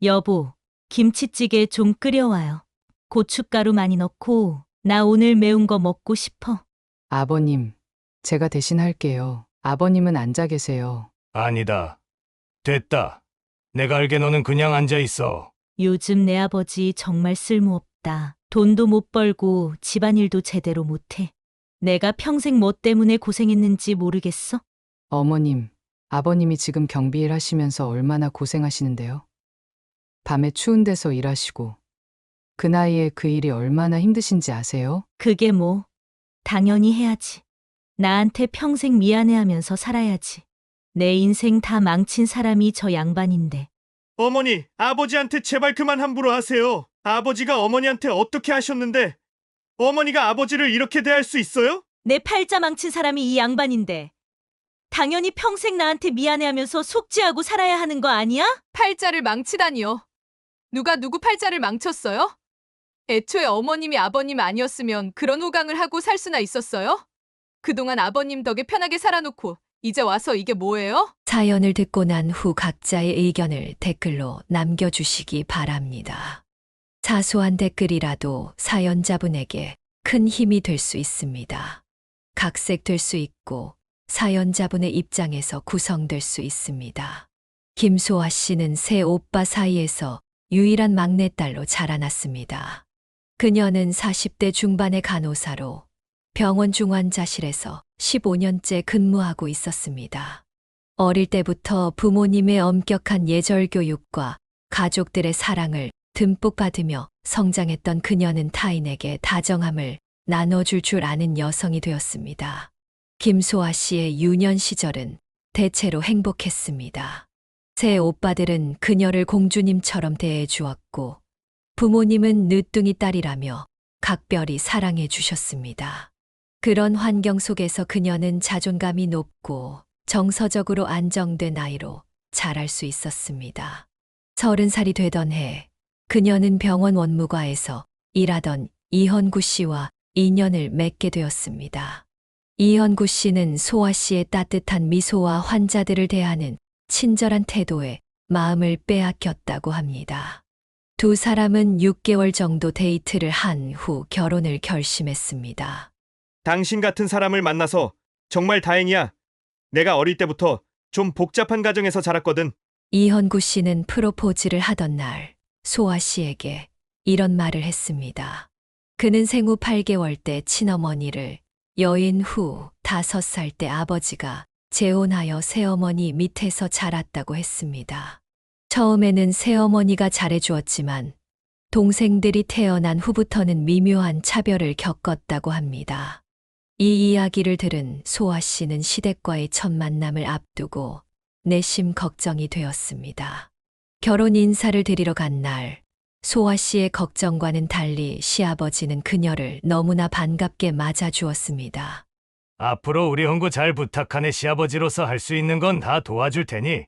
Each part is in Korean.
여보, 김치찌개 좀 끓여와요. 고춧가루 많이 넣고, 나 오늘 매운 거 먹고 싶어. 아버님, 제가 대신 할게요. 아버님은 앉아 계세요. 아니다. 됐다. 내가 알게 너는 그냥 앉아 있어. 요즘 내 아버지 정말 쓸모없다. 돈도 못 벌고 집안일도 제대로 못해. 내가 평생 뭐 때문에 고생했는지 모르겠어? 어머님, 아버님이 지금 경비일 하시면서 얼마나 고생하시는데요? 밤에 추운 데서 일하시고, 그 나이에 그 일이 얼마나 힘드신지 아세요? 그게 뭐, 당연히 해야지. 나한테 평생 미안해하면서 살아야지. 내 인생 다 망친 사람이 저 양반인데. 어머니, 아버지한테 제발 그만 함부로 하세요. 아버지가 어머니한테 어떻게 하셨는데 어머니가 아버지를 이렇게 대할 수 있어요? 내 팔자 망친 사람이 이 양반인데. 당연히 평생 나한테 미안해하면서 속죄하고 살아야 하는 거 아니야? 팔자를 망치다니요. 누가 누구 팔자를 망쳤어요? 애초에 어머님이 아버님 아니었으면 그런 호강을 하고 살 수나 있었어요? 그동안 아버님 덕에 편하게 살아놓고 이제 와서 이게 뭐예요? 사연을 듣고 난 후 각자의 의견을 댓글로 남겨주시기 바랍니다. 사소한 댓글이라도 사연자분에게 큰 힘이 될 수 있습니다. 각색될 수 있고 사연자분의 입장에서 구성될 수 있습니다. 김소아 씨는 세 오빠 사이에서 유일한 막내딸로 자라났습니다. 그녀는 40대 중반의 간호사로 병원 중환자실에서 15년째 근무하고 있었습니다. 어릴 때부터 부모님의 엄격한 예절 교육과 가족들의 사랑을 듬뿍 받으며 성장했던 그녀는 타인에게 다정함을 나눠줄 줄 아는 여성이 되었습니다. 김소아 씨의 유년 시절은 대체로 행복했습니다. 세 오빠들은 그녀를 공주님처럼 대해 주었고 부모님은 늦둥이 딸이라며 각별히 사랑해 주셨습니다. 그런 환경 속에서 그녀는 자존감이 높고 정서적으로 안정된 아이로 자랄 수 있었습니다. 30살이 되던 해 그녀는 병원 원무과에서 일하던 이현구 씨와 인연을 맺게 되었습니다. 이현구 씨는 소아 씨의 따뜻한 미소와 환자들을 대하는 친절한 태도에 마음을 빼앗겼다고 합니다. 두 사람은 6개월 정도 데이트를 한 후 결혼을 결심했습니다. 당신 같은 사람을 만나서 정말 다행이야. 내가 어릴 때부터 좀 복잡한 가정에서 자랐거든. 이현구 씨는 프로포즈를 하던 날 소아 씨에게 이런 말을 했습니다. 그는 생후 8개월 때 친어머니를, 여인 후 5살 때 아버지가 재혼하여 새어머니 밑에서 자랐다고 했습니다. 처음에는 새어머니가 잘해주었지만 동생들이 태어난 후부터는 미묘한 차별을 겪었다고 합니다. 이 이야기를 들은 소아 씨는 시댁과의 첫 만남을 앞두고 내심 걱정이 되었습니다. 결혼 인사를 드리러 간 날, 소아 씨의 걱정과는 달리 시아버지는 그녀를 너무나 반갑게 맞아주었습니다. 앞으로 우리 형구 잘 부탁하네. 시아버지로서 할 수 있는 건 다 도와줄 테니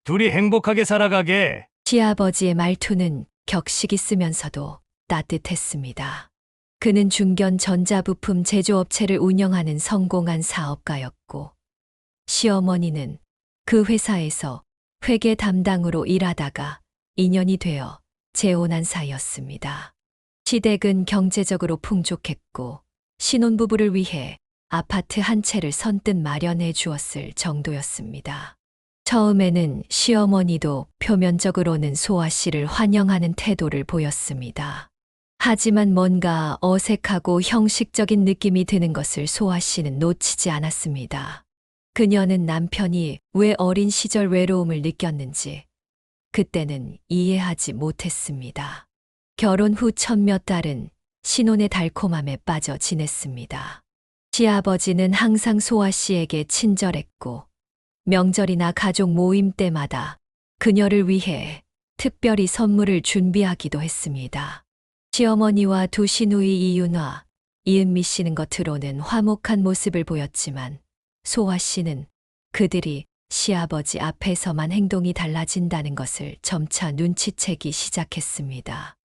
둘이 행복하게 살아가게. 시아버지의 말투는 격식 있으면서도 따뜻했습니다. 그는 중견 전자부품 제조업체를 운영하는 성공한 사업가였고, 시어머니는 그 회사에서 회계 담당으로 일하다가 인연이 되어 재혼한 사이였습니다. 시댁은 경제적으로 풍족했고, 신혼부부를 위해 아파트 한 채를 선뜻 마련해 주었을 정도였습니다. 처음에는 시어머니도 표면적으로는 소아 씨를 환영하는 태도를 보였습니다. 하지만 뭔가 어색하고 형식적인 느낌이 드는 것을 소아 씨는 놓치지 않았습니다. 그녀는 남편이 왜 어린 시절 외로움을 느꼈는지 그때는 이해하지 못했습니다. 결혼 후 첫 몇 달은 신혼의 달콤함에 빠져 지냈습니다. 시아버지는 항상 소아 씨에게 친절했고 명절이나 가족 모임 때마다 그녀를 위해 특별히 선물을 준비하기도 했습니다. 시어머니와 두 시누이 이윤화, 이은미 씨는 겉으로는 화목한 모습을 보였지만 소아 씨는 그들이 시아버지 앞에서만 행동이 달라진다는 것을 점차 눈치채기 시작했습니다.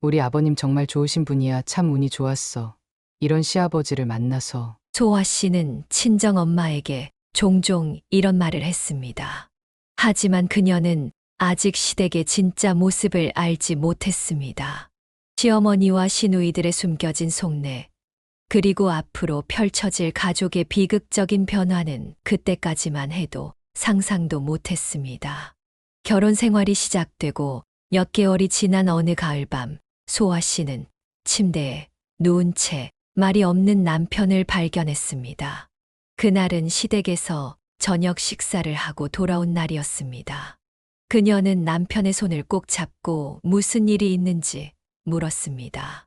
우리 아버님 정말 좋으신 분이야. 참 운이 좋았어. 이런 시아버지를 만나서. 소아 씨는 친정 엄마에게 종종 이런 말을 했습니다. 하지만 그녀는 아직 시댁의 진짜 모습을 알지 못했습니다. 시어머니와 시누이들의 숨겨진 속내, 그리고 앞으로 펼쳐질 가족의 비극적인 변화는 그때까지만 해도 상상도 못했습니다. 결혼 생활이 시작되고 몇 개월이 지난 어느 가을밤, 소아 씨는 침대에 누운 채 말이 없는 남편을 발견했습니다. 그날은 시댁에서 저녁 식사를 하고 돌아온 날이었습니다. 그녀는 남편의 손을 꼭 잡고 무슨 일이 있는지 물었습니다.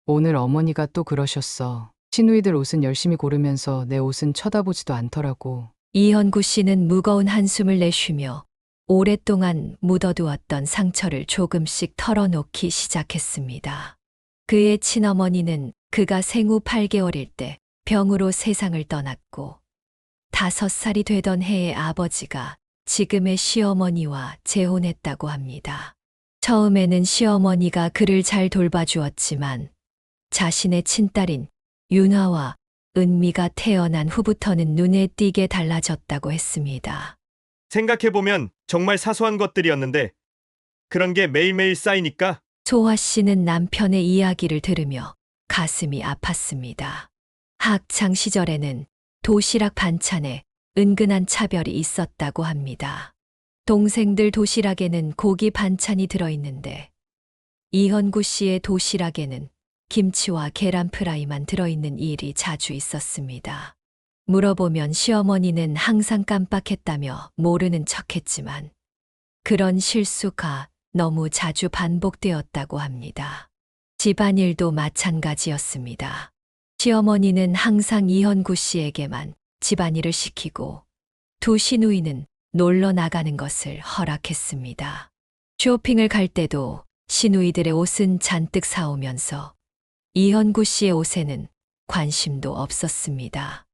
오늘 어머니가 또 그러셨어. 시누이들 옷은 열심히 고르면서 내 옷은 쳐다보지도 않더라고. 이현구 씨는 무거운 한숨을 내쉬며 오랫동안 묻어두었던 상처를 조금씩 털어놓기 시작했습니다. 그의 친어머니는 그가 생후 8개월일 때 병으로 세상을 떠났고 5살이 되던 해에 아버지가 지금의 시어머니와 재혼했다고 합니다. 처음에는 시어머니가 그를 잘 돌봐주었지만 자신의 친딸인 윤화와 은미가 태어난 후부터는 눈에 띄게 달라졌다고 했습니다. 생각해보면 정말 사소한 것들이었는데 그런 게 매일매일 쌓이니까 소아 씨는 남편의 이야기를 들으며 가슴이 아팠습니다. 학창 시절에는 도시락 반찬에 은근한 차별이 있었다고 합니다. 동생들 도시락에는 고기 반찬이 들어있는데 이현구 씨의 도시락에는 김치와 계란 프라이만 들어있는 일이 자주 있었습니다. 물어보면 시어머니는 항상 깜빡했다며 모르는 척했지만 그런 실수가 너무 자주 반복되었다고 합니다. 집안일도 마찬가지였습니다. 시어머니는 항상 이현구 씨에게만 집안일을 시키고 두 시누이는 놀러 나가는 것을 허락했습니다. 쇼핑을 갈 때도 시누이들의 옷은 잔뜩 사오면서 이현구 씨의 옷에는 관심도 없었습니다.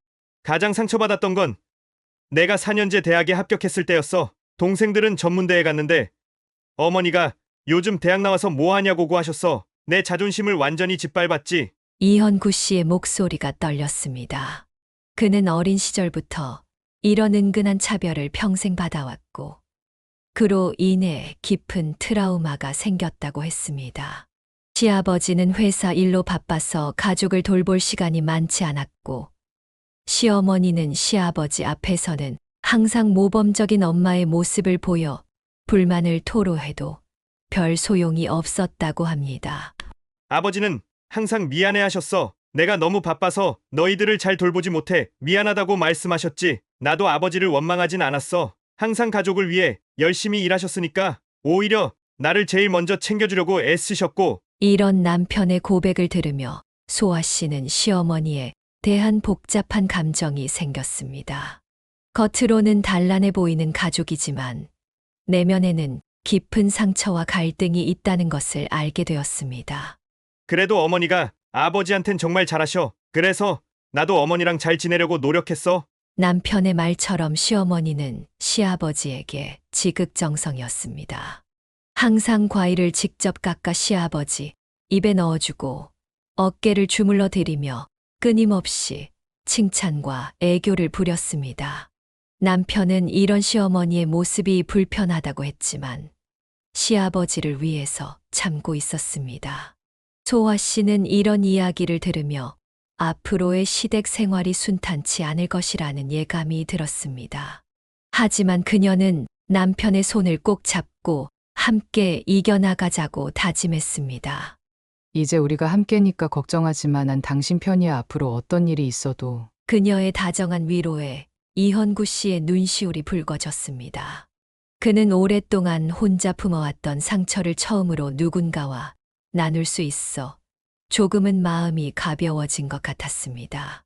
가장 상처받았던 건 내가 4년제 대학에 합격했을 때였어. 동생들은 전문대에 갔는데 어머니가 요즘 대학 나와서 뭐 하냐고 구하셨어. 내 자존심을 완전히 짓밟았지. 이현구 씨의 목소리가 떨렸습니다. 그는 어린 시절부터 이런 은근한 차별을 평생 받아왔고 그로 인해 깊은 트라우마가 생겼다고 했습니다. 시아버지는 회사 일로 바빠서 가족을 돌볼 시간이 많지 않았고 시어머니는 시아버지 앞에서는 항상 모범적인 엄마의 모습을 보여 불만을 토로해도 별 소용이 없었다고 합니다. 아버지는 항상 미안해 하셨어. 내가 너무 바빠서 너희들을 잘 돌보지 못해 미안하다고 말씀하셨지. 나도 아버지를 원망하진 않았어. 항상 가족을 위해 열심히 일하셨으니까 오히려 나를 제일 먼저 챙겨주려고 애쓰셨고. 이런 남편의 고백을 들으며 소아 씨는 시어머니에 대한 복잡한 감정이 생겼습니다. 겉으로는 단란해 보이는 가족이지만 내면에는 깊은 상처와 갈등이 있다는 것을 알게 되었습니다. 그래도 어머니가 아버지한텐 정말 잘하셔. 그래서 나도 어머니랑 잘 지내려고 노력했어. 남편의 말처럼 시어머니는 시아버지에게 지극정성이었습니다. 항상 과일을 직접 깎아 시아버지 입에 넣어주고 어깨를 주물러 드리며 끊임없이 칭찬과 애교를 부렸습니다. 남편은 이런 시어머니의 모습이 불편하다고 했지만 시아버지를 위해서 참고 있었습니다. 소아 씨는 이런 이야기를 들으며 앞으로의 시댁 생활이 순탄치 않을 것이라는 예감이 들었습니다. 하지만 그녀는 남편의 손을 꼭 잡고 함께 이겨나가자고 다짐했습니다. 이제 우리가 함께니까 걱정하지만 난 당신 편이야. 앞으로 어떤 일이 있어도. 그녀의 다정한 위로에 이현구 씨의 눈시울이 붉어졌습니다. 그는 오랫동안 혼자 품어왔던 상처를 처음으로 누군가와 나눌 수 있어 조금은 마음이 가벼워진 것 같았습니다.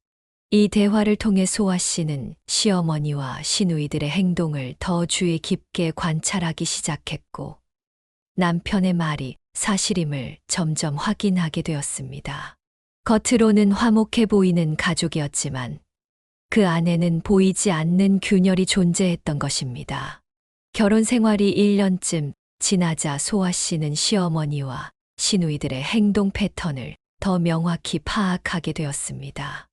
이 대화를 통해 소아 씨는 시어머니와 시누이들의 행동을 더 주의 깊게 관찰하기 시작했고 남편의 말이 사실임을 점점 확인하게 되었습니다. 겉으로는 화목해 보이는 가족이었지만 그 안에는 보이지 않는 균열이 존재했던 것입니다. 결혼 생활이 1년쯤 지나자 소아 씨는 시어머니와 시누이들의 행동 패턴을 더 명확히 파악하게 되었습니다.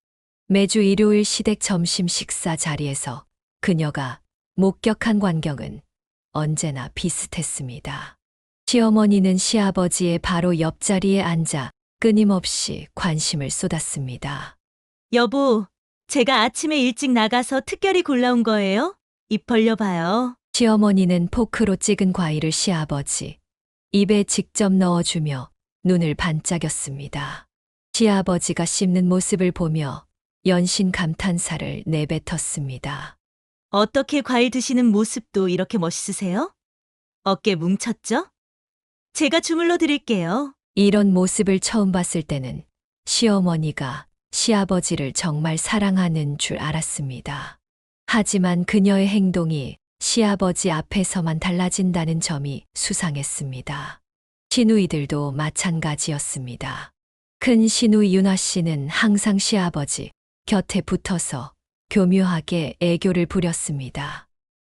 매주 일요일 시댁 점심 식사 자리에서 그녀가 목격한 광경은 언제나 비슷했습니다. 시어머니는 시아버지의 바로 옆자리에 앉아 끊임없이 관심을 쏟았습니다. 여보, 제가 아침에 일찍 나가서 특별히 골라온 거예요? 입 벌려봐요. 시어머니는 포크로 찍은 과일을 시아버지 입에 직접 넣어주며 눈을 반짝였습니다. 시아버지가 씹는 모습을 보며 연신 감탄사를 내뱉었습니다. 어떻게 과일 드시는 모습도 이렇게 멋있으세요? 어깨 뭉쳤죠? 제가 주물러 드릴게요. 이런 모습을 처음 봤을 때는 시어머니가 시아버지를 정말 사랑하는 줄 알았습니다. 하지만 그녀의 행동이 시아버지 앞에서만 달라진다는 점이 수상했습니다. 시누이들도 마찬가지였습니다. 큰 시누이 윤아 씨는 항상 시아버지 곁에 붙어서 교묘하게 애교를 부렸습니다.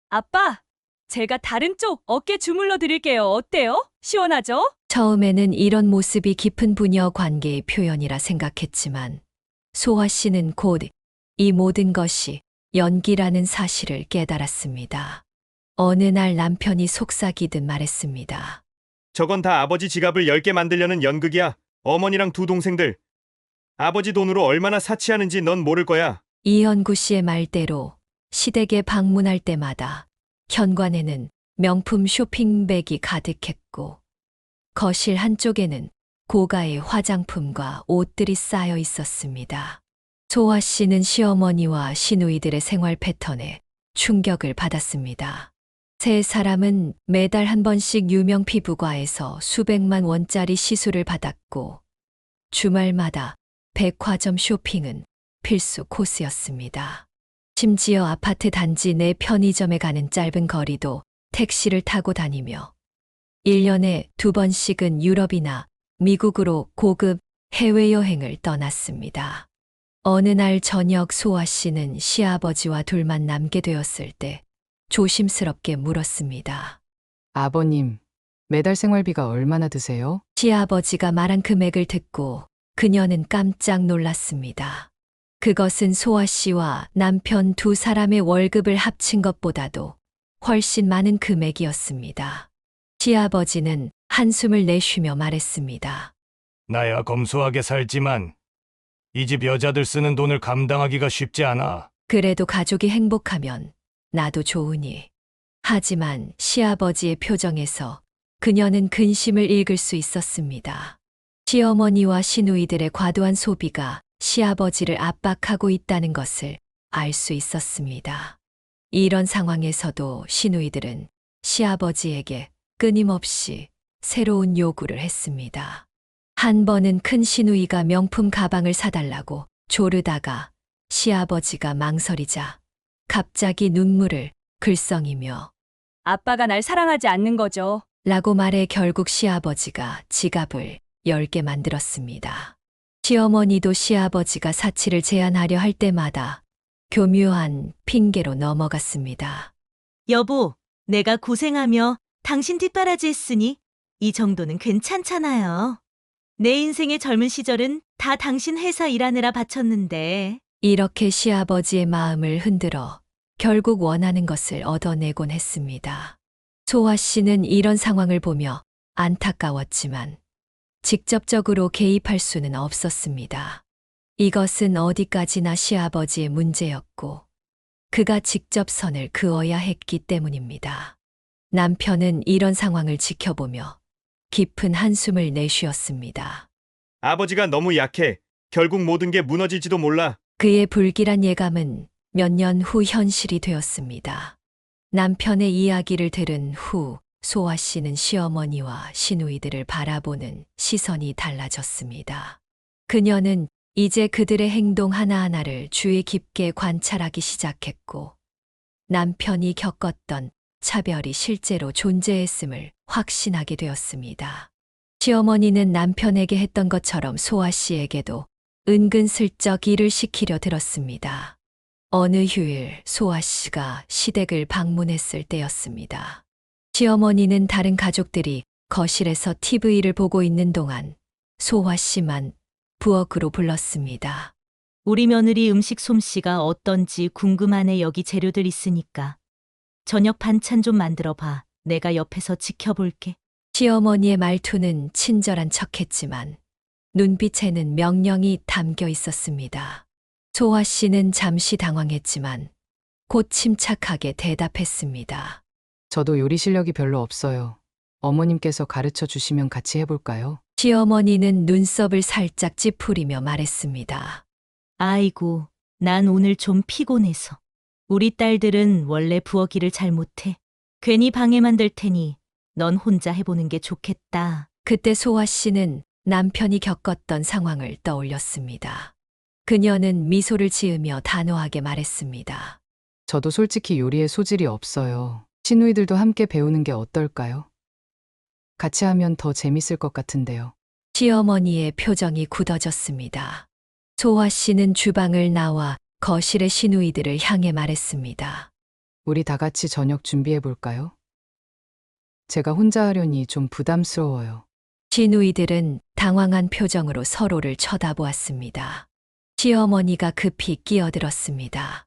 아빠, 제가 다른 쪽 어깨 주물러 드릴게요. 어때요? 시원하죠? 처음에는 이런 모습이 깊은 부녀 관계의 표현이라 생각했지만 소아 씨는 곧 이 모든 것이 연기라는 사실을 깨달았습니다. 어느 날 남편이 속삭이듯 말했습니다. 저건 다 아버지 지갑을 10개 만들려는 연극이야. 어머니랑 두 동생들. 아버지 돈으로 얼마나 사치하는지 넌 모를 거야. 이현구 씨의 말대로 시댁에 방문할 때마다 현관에는 명품 쇼핑백이 가득했고 거실 한쪽에는 고가의 화장품과 옷들이 쌓여 있었습니다. 소아 씨는 시어머니와 시누이들의 생활 패턴에 충격을 받았습니다. 세 사람은 매달 한 번씩 유명 피부과에서 수백만 원짜리 시술을 받았고 주말마다 백화점 쇼핑은 필수 코스였습니다. 심지어 아파트 단지 내 편의점에 가는 짧은 거리도 택시를 타고 다니며 1년에 2번씩은 유럽이나 미국으로 고급 해외여행을 떠났습니다. 어느 날 저녁 소아 씨는 시아버지와 둘만 남게 되었을 때 조심스럽게 물었습니다. 아버님, 매달 생활비가 얼마나 드세요? 시아버지가 말한 금액을 듣고 그녀는 깜짝 놀랐습니다. 그것은 소아 씨와 남편 두 사람의 월급을 합친 것보다도 훨씬 많은 금액이었습니다. 시아버지는 한숨을 내쉬며 말했습니다. 나야 검소하게 살지만 이 집 여자들 쓰는 돈을 감당하기가 쉽지 않아. 그래도 가족이 행복하면 나도 좋으니. 하지만 시아버지의 표정에서 그녀는 근심을 읽을 수 있었습니다. 시어머니와 시누이들의 과도한 소비가 시아버지를 압박하고 있다는 것을 알 수 있었습니다. 이런 상황에서도 시누이들은 시아버지에게 끊임없이 새로운 요구를 했습니다. 한 번은 큰 시누이가 명품 가방을 사달라고 조르다가 시아버지가 망설이자 갑자기 눈물을 글썽이며 아빠가 날 사랑하지 않는 거죠. 라고 말해 결국 시아버지가 지갑을 10개 만들었습니다. 시어머니도 시아버지가 사치를 제한하려 할 때마다 교묘한 핑계로 넘어갔습니다. 여보, 내가 고생하며 당신 뒷바라지 했으니 이 정도는 괜찮잖아요. 내 인생의 젊은 시절은 다 당신 회사 일하느라 바쳤는데. 이렇게 시아버지의 마음을 흔들어 결국 원하는 것을 얻어내곤 했습니다. 소아 씨는 이런 상황을 보며 안타까웠지만 직접적으로 개입할 수는 없었습니다. 이것은 어디까지나 시아버지의 문제였고 그가 직접 선을 그어야 했기 때문입니다. 남편은 이런 상황을 지켜보며 깊은 한숨을 내쉬었습니다. 아버지가 너무 약해. 결국 모든 게 무너질지도 몰라. 그의 불길한 예감은 몇 년 후 현실이 되었습니다. 남편의 이야기를 들은 후 소아 씨는 시어머니와 시누이들을 바라보는 시선이 달라졌습니다. 그녀는 이제 그들의 행동 하나하나를 주의 깊게 관찰하기 시작했고 남편이 겪었던 차별이 실제로 존재했음을 확신하게 되었습니다. 시어머니는 남편에게 했던 것처럼 소아 씨에게도 은근슬쩍 일을 시키려 들었습니다. 어느 휴일 소아 씨가 시댁을 방문했을 때였습니다. 시어머니는 다른 가족들이 거실에서 TV를 보고 있는 동안 소아 씨만 부엌으로 불렀습니다. 우리 며느리 음식 솜씨가 어떤지 궁금하네. 여기 재료들 있으니까. 저녁 반찬 좀 만들어 봐. 내가 옆에서 지켜볼게. 시어머니의 말투는 친절한 척했지만 눈빛에는 명령이 담겨 있었습니다. 소아 씨는 잠시 당황했지만 곧 침착하게 대답했습니다. 저도 요리 실력이 별로 없어요. 어머님께서 가르쳐 주시면 같이 해볼까요? 시어머니는 눈썹을 살짝 찌푸리며 말했습니다. 아이고, 난 오늘 좀 피곤해서. 우리 딸들은 원래 부엌일을 잘 못해. 괜히 방해만 될 테니 넌 혼자 해보는 게 좋겠다. 그때 소아 씨는 남편이 겪었던 상황을 떠올렸습니다. 그녀는 미소를 지으며 단호하게 말했습니다. 저도 솔직히 요리에 소질이 없어요. 시누이들도 함께 배우는 게 어떨까요? 같이 하면 더 재밌을 것 같은데요. 시어머니의 표정이 굳어졌습니다. 소아 씨는 주방을 나와 거실의 시누이들을 향해 말했습니다. 우리 다 같이 저녁 준비해 볼까요? 제가 혼자 하려니 좀 부담스러워요. 시누이들은 당황한 표정으로 서로를 쳐다보았습니다. 시어머니가 급히 끼어들었습니다.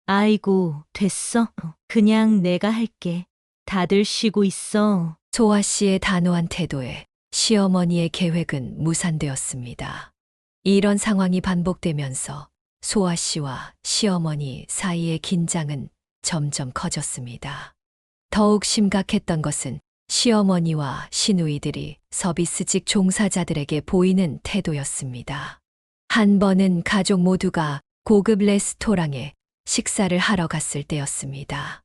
아이고, 됐어. 그냥 내가 할게. 다들 쉬고 있어. 소아 씨의 단호한 태도에 시어머니의 계획은 무산되었습니다. 이런 상황이 반복되면서 소아 씨와 시어머니 사이의 긴장은 점점 커졌습니다. 더욱 심각했던 것은 시어머니와 시누이들이 서비스직 종사자들에게 보이는 태도였습니다. 한 번은 가족 모두가 고급 레스토랑에 식사를 하러 갔을 때였습니다.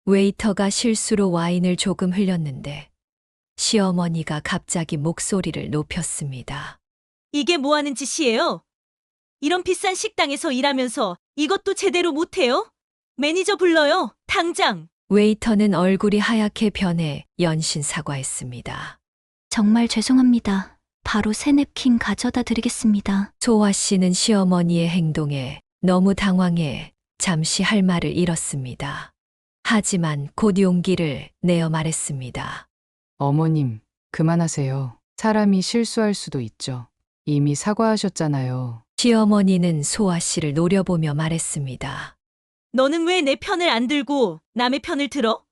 웨이터가 실수로 와인을 조금 흘렸는데 시어머니가 갑자기 목소리를 높였습니다. 이게 뭐 하는 짓이에요? 이런 비싼 식당에서 일하면서 이것도 제대로 못해요? 매니저 불러요, 당장. 웨이터는 얼굴이 하얗게 변해 연신 사과했습니다. 정말 죄송합니다. 바로 새 냅킨 가져다 드리겠습니다. 소아 씨는 시어머니의 행동에 너무 당황해 잠시 할 말을 잃었습니다. 하지만 곧 용기를 내어 말했습니다. 어머님, 그만하세요. 사람이 실수할 수도 있죠. 이미 사과하셨잖아요. 시어머니는 소아 씨를 노려보며 말했습니다. 너는 왜 내 편을 안 들고 남의 편을 들어?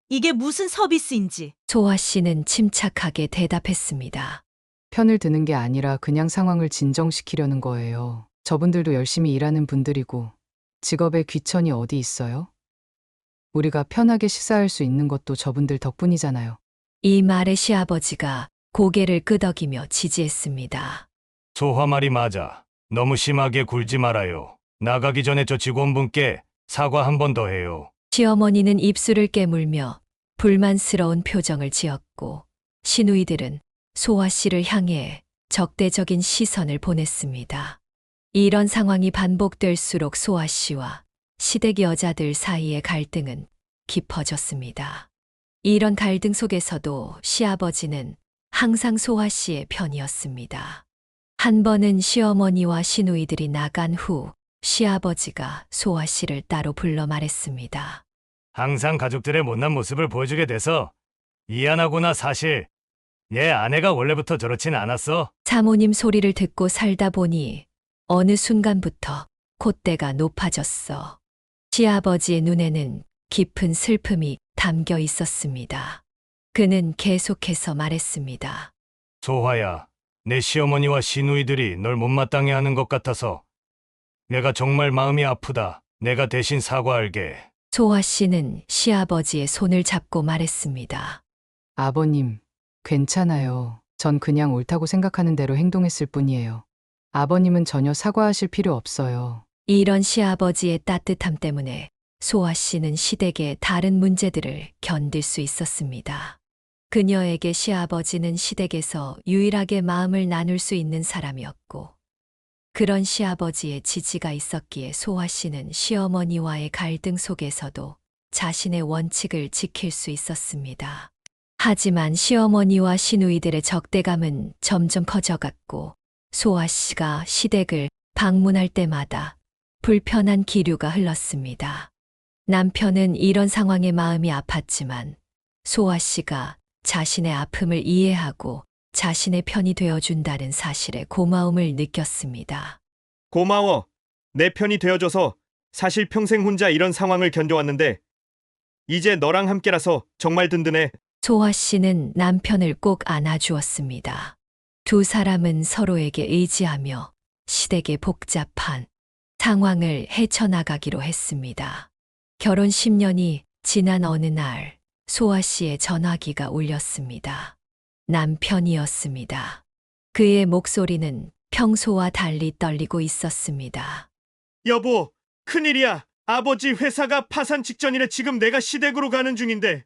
이게 무슨 서비스인지. 소아 씨는 침착하게 대답했습니다. 편을 드는 게 아니라 그냥 상황을 진정시키려는 거예요. 저분들도 열심히 일하는 분들이고 직업에 귀천이 어디 있어요? 우리가 편하게 식사할 수 있는 것도 저분들 덕분이잖아요. 이 말에 시아버지가 고개를 끄덕이며 지지했습니다. 소화 말이 맞아. 너무 심하게 굴지 말아요. 나가기 전에 저 직원분께 사과 한 번 더 해요. 시어머니는 입술을 깨물며 불만스러운 표정을 지었고 시누이들은 소아 씨를 향해 적대적인 시선을 보냈습니다. 이런 상황이 반복될수록 소아 씨와 시댁 여자들 사이의 갈등은 깊어졌습니다. 이런 갈등 속에서도 시아버지는 항상 소아 씨의 편이었습니다. 한 번은 시어머니와 시누이들이 나간 후 시아버지가 소아 씨를 따로 불러 말했습니다. 항상 가족들의 못난 모습을 보여주게 돼서 미안하구나. 사실 얘 아내가 원래부터 저렇진 않았어. 사모님 소리를 듣고 살다 보니 어느 순간부터 콧대가 높아졌어. 시아버지의 눈에는 깊은 슬픔이 담겨 있었습니다. 그는 계속해서 말했습니다. 소화야, 내 시어머니와 시누이들이 널 못마땅해 하는 것 같아서 내가 정말 마음이 아프다. 내가 대신 사과할게. 소아 씨는 시아버지의 손을 잡고 말했습니다. 아버님, 괜찮아요. 전 그냥 옳다고 생각하는 대로 행동했을 뿐이에요. 아버님은 전혀 사과하실 필요 없어요. 이런 시아버지의 따뜻함 때문에 소아 씨는 시댁의 다른 문제들을 견딜 수 있었습니다. 그녀에게 시아버지는 시댁에서 유일하게 마음을 나눌 수 있는 사람이었고, 그런 시아버지의 지지가 있었기에 소아 씨는 시어머니와의 갈등 속에서도 자신의 원칙을 지킬 수 있었습니다. 하지만 시어머니와 시누이들의 적대감은 점점 커져갔고, 소아 씨가 시댁을 방문할 때마다 불편한 기류가 흘렀습니다. 남편은 이런 상황에 마음이 아팠지만 소아 씨가 자신의 아픔을 이해하고 자신의 편이 되어준다는 사실에 고마움을 느꼈습니다. 고마워. 내 편이 되어줘서. 사실 평생 혼자 이런 상황을 견뎌왔는데 이제 너랑 함께라서 정말 든든해. 소아 씨는 남편을 꼭 안아주었습니다. 두 사람은 서로에게 의지하며 시댁의 복잡한 상황을 헤쳐나가기로 했습니다. 결혼 10년이 지난 어느 날 소아 씨의 전화기가 울렸습니다. 남편이었습니다. 그의 목소리는 평소와 달리 떨리고 있었습니다. 여보, 큰일이야. 아버지 회사가 파산 직전이래. 지금 내가 시댁으로 가는 중인데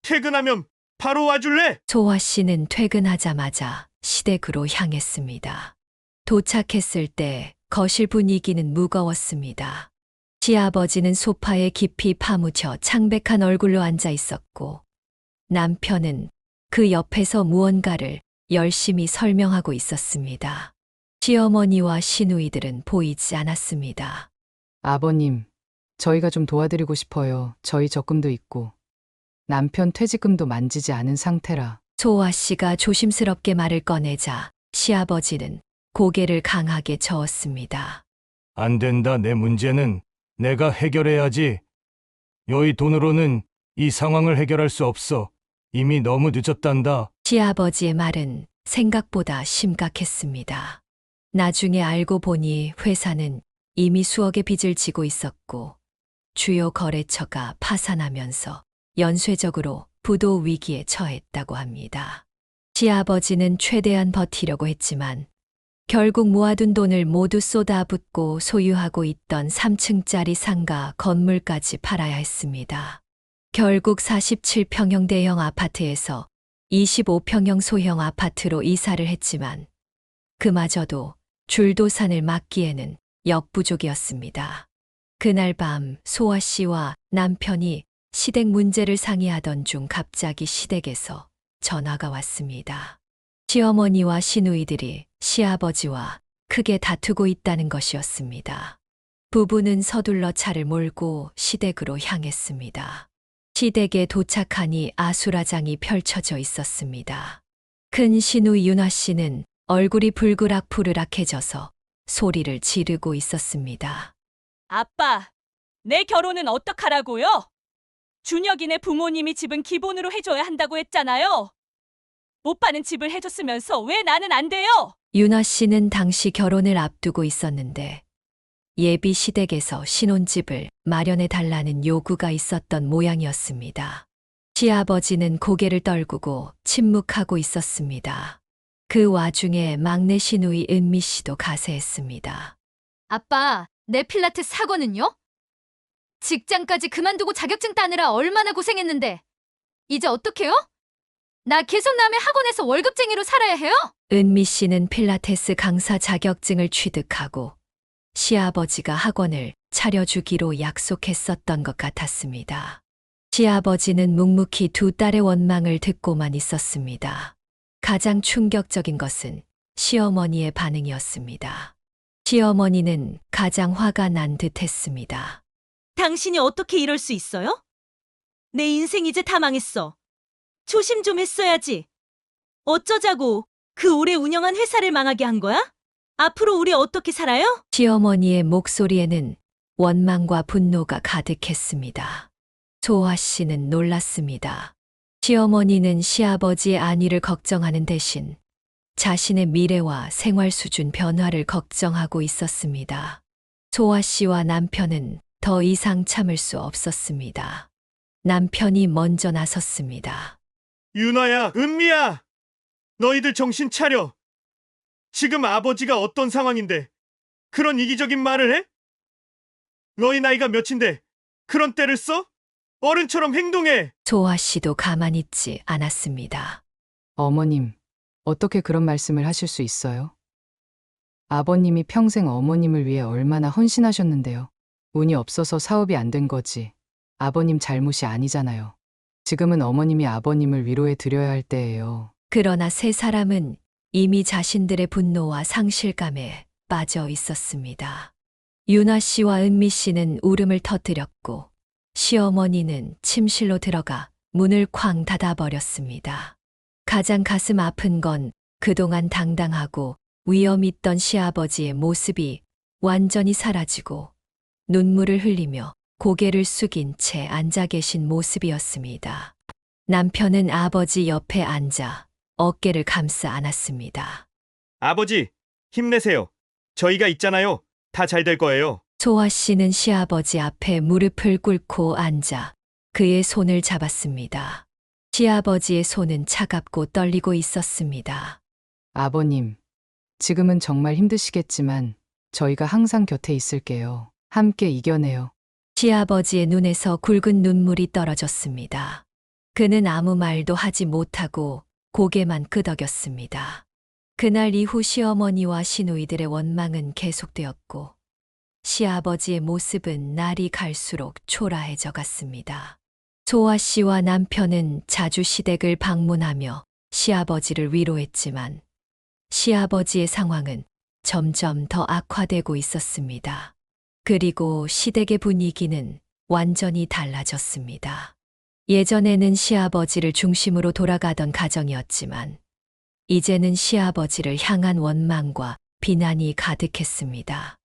퇴근하면 바로 와줄래? 소아 씨는 퇴근하자마자 시댁으로 향했습니다. 도착했을 때 거실 분위기는 무거웠습니다. 시아버지는 소파에 깊이 파묻혀 창백한 얼굴로 앉아 있었고 남편은 그 옆에서 무언가를 열심히 설명하고 있었습니다. 시어머니와 시누이들은 보이지 않았습니다. 아버님, 저희가 좀 도와드리고 싶어요. 저희 적금도 있고 남편 퇴직금도 만지지 않은 상태라. 소아 씨가 조심스럽게 말을 꺼내자 시아버지는 고개를 강하게 저었습니다. 안 된다. 내 문제는 내가 해결해야지. 여의 돈으로는 이 상황을 해결할 수 없어. 이미 너무 늦었단다. 시아버지의 말은 생각보다 심각했습니다. 나중에 알고 보니 회사는 이미 수억의 빚을 지고 있었고 주요 거래처가 파산하면서 연쇄적으로 부도 위기에 처했다고 합니다. 시아버지는 최대한 버티려고 했지만 결국 모아둔 돈을 모두 쏟아붓고 소유하고 있던 3층짜리 상가 건물까지 팔아야 했습니다. 결국 47평형 대형 아파트에서 25평형 소형 아파트로 이사를 했지만 그마저도 줄도산을 막기에는 역부족이었습니다. 그날 밤 소아 씨와 남편이 시댁 문제를 상의하던 중 갑자기 시댁에서 전화가 왔습니다. 시어머니와 시누이들이 시아버지와 크게 다투고 있다는 것이었습니다. 부부는 서둘러 차를 몰고 시댁으로 향했습니다. 시댁에 도착하니 아수라장이 펼쳐져 있었습니다. 큰 시누이 윤아 씨는 얼굴이 불그락푸르락해져서 소리를 지르고 있었습니다. 아빠, 내 결혼은 어떡하라고요? 준혁이네 부모님이 집은 기본으로 해줘야 한다고 했잖아요. 오빠는 집을 해줬으면서 왜 나는 안 돼요? 윤아 씨는 당시 결혼을 앞두고 있었는데 예비 시댁에서 신혼집을 마련해 달라는 요구가 있었던 모양이었습니다. 시아버지는 고개를 떨구고 침묵하고 있었습니다. 그 와중에 막내 시누이 은미 씨도 가세했습니다. 아빠, 내 필라테스 학원은요? 직장까지 그만두고 자격증 따느라 얼마나 고생했는데 이제 어떡해요? 나 계속 남의 학원에서 월급쟁이로 살아야 해요? 은미 씨는 필라테스 강사 자격증을 취득하고 시아버지가 학원을 차려주기로 약속했었던 것 같았습니다. 시아버지는 묵묵히 두 딸의 원망을 듣고만 있었습니다. 가장 충격적인 것은 시어머니의 반응이었습니다. 시어머니는 가장 화가 난 듯 했습니다. 당신이 어떻게 이럴 수 있어요? 내 인생 이제 다 망했어. 조심 좀 했어야지. 어쩌자고 그 오래 운영한 회사를 망하게 한 거야? 앞으로 우리 어떻게 살아요? 시어머니의 목소리에는 원망과 분노가 가득했습니다. 소아 씨는 놀랐습니다. 시어머니는 시아버지의 안위를 걱정하는 대신 자신의 미래와 생활 수준 변화를 걱정하고 있었습니다. 소아 씨와 남편은 더 이상 참을 수 없었습니다. 남편이 먼저 나섰습니다. 윤아야, 은미야! 너희들 정신 차려. 지금 아버지가 어떤 상황인데 그런 이기적인 말을 해? 너희 나이가 몇인데 그런 때를 써? 어른처럼 행동해! 소아 씨도 가만히 있지 않았습니다. 어머님, 어떻게 그런 말씀을 하실 수 있어요? 아버님이 평생 어머님을 위해 얼마나 헌신하셨는데요. 운이 없어서 사업이 안 된 거지. 아버님 잘못이 아니잖아요. 지금은 어머님이 아버님을 위로해 드려야 할 때예요. 그러나 세 사람은 이미 자신들의 분노와 상실감에 빠져 있었습니다. 윤아 씨와 은미 씨는 울음을 터뜨렸고 시어머니는 침실로 들어가 문을 쾅 닫아버렸습니다. 가장 가슴 아픈 건 그동안 당당하고 위엄 있던 시아버지의 모습이 완전히 사라지고 눈물을 흘리며 고개를 숙인 채 앉아 계신 모습이었습니다. 남편은 아버지 옆에 앉아 어깨를 감싸 안았습니다. 아버지, 힘내세요. 저희가 있잖아요. 다 잘 될 거예요. 소아 씨는 시아버지 앞에 무릎을 꿇고 앉아 그의 손을 잡았습니다. 시아버지의 손은 차갑고 떨리고 있었습니다. 아버님, 지금은 정말 힘드시겠지만 저희가 항상 곁에 있을게요. 함께 이겨내요. 시아버지의 눈에서 굵은 눈물이 떨어졌습니다. 그는 아무 말도 하지 못하고 고개만 끄덕였습니다. 그날 이후 시어머니와 시누이들의 원망은 계속되었고 시아버지의 모습은 날이 갈수록 초라해져 갔습니다. 소아 씨와 남편은 자주 시댁을 방문하며 시아버지를 위로했지만 시아버지의 상황은 점점 더 악화되고 있었습니다. 그리고 시댁의 분위기는 완전히 달라졌습니다. 예전에는 시아버지를 중심으로 돌아가던 가정이었지만 이제는 시아버지를 향한 원망과 비난이 가득했습니다.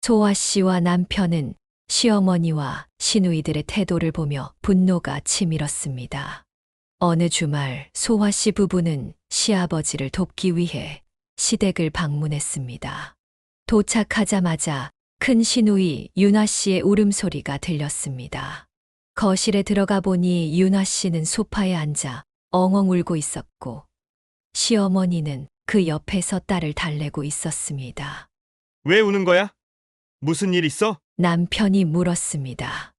소아 씨와 남편은 시어머니와 시누이들의 태도를 보며 분노가 치밀었습니다. 어느 주말 소아 씨 부부는 시아버지를 돕기 위해 시댁을 방문했습니다. 도착하자마자 큰 시누이 윤아 씨의 울음소리가 들렸습니다. 거실에 들어가 보니 윤아 씨는 소파에 앉아 엉엉 울고 있었고 시어머니는 그 옆에서 딸을 달래고 있었습니다. 왜 우는 거야? 무슨 일 있어? 남편이 물었습니다.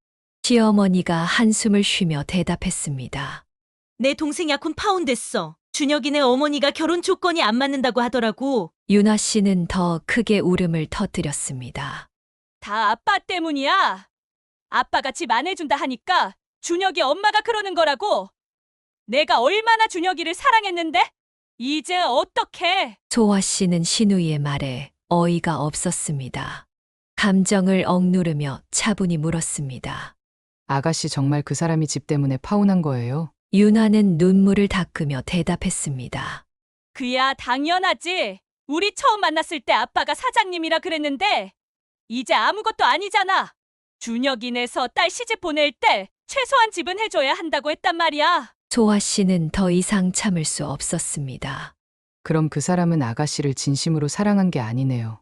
시어머니가 한숨을 쉬며 대답했습니다. 내 동생 약혼 파혼됐어. 준혁이네 어머니가 결혼 조건이 안 맞는다고 하더라고. 윤아 씨는 더 크게 울음을 터뜨렸습니다. 다 아빠 때문이야. 아빠가 집 안 해준다 하니까 준혁이 엄마가 그러는 거라고. 내가 얼마나 준혁이를 사랑했는데? 이제 어떡해? 소아 씨는 시누이의 말에 어이가 없었습니다. 감정을 억누르며 차분히 물었습니다. 아가씨 정말 그 사람이 집 때문에 파혼한 거예요? 윤아는 눈물을 닦으며 대답했습니다. 그야 당연하지. 우리 처음 만났을 때 아빠가 사장님이라 그랬는데 이제 아무것도 아니잖아. 준혁이네서 딸 시집 보낼 때 최소한 집은 해줘야 한다고 했단 말이야. 소아 씨는 더 이상 참을 수 없었습니다. 그럼 그 사람은 아가씨를 진심으로 사랑한 게 아니네요.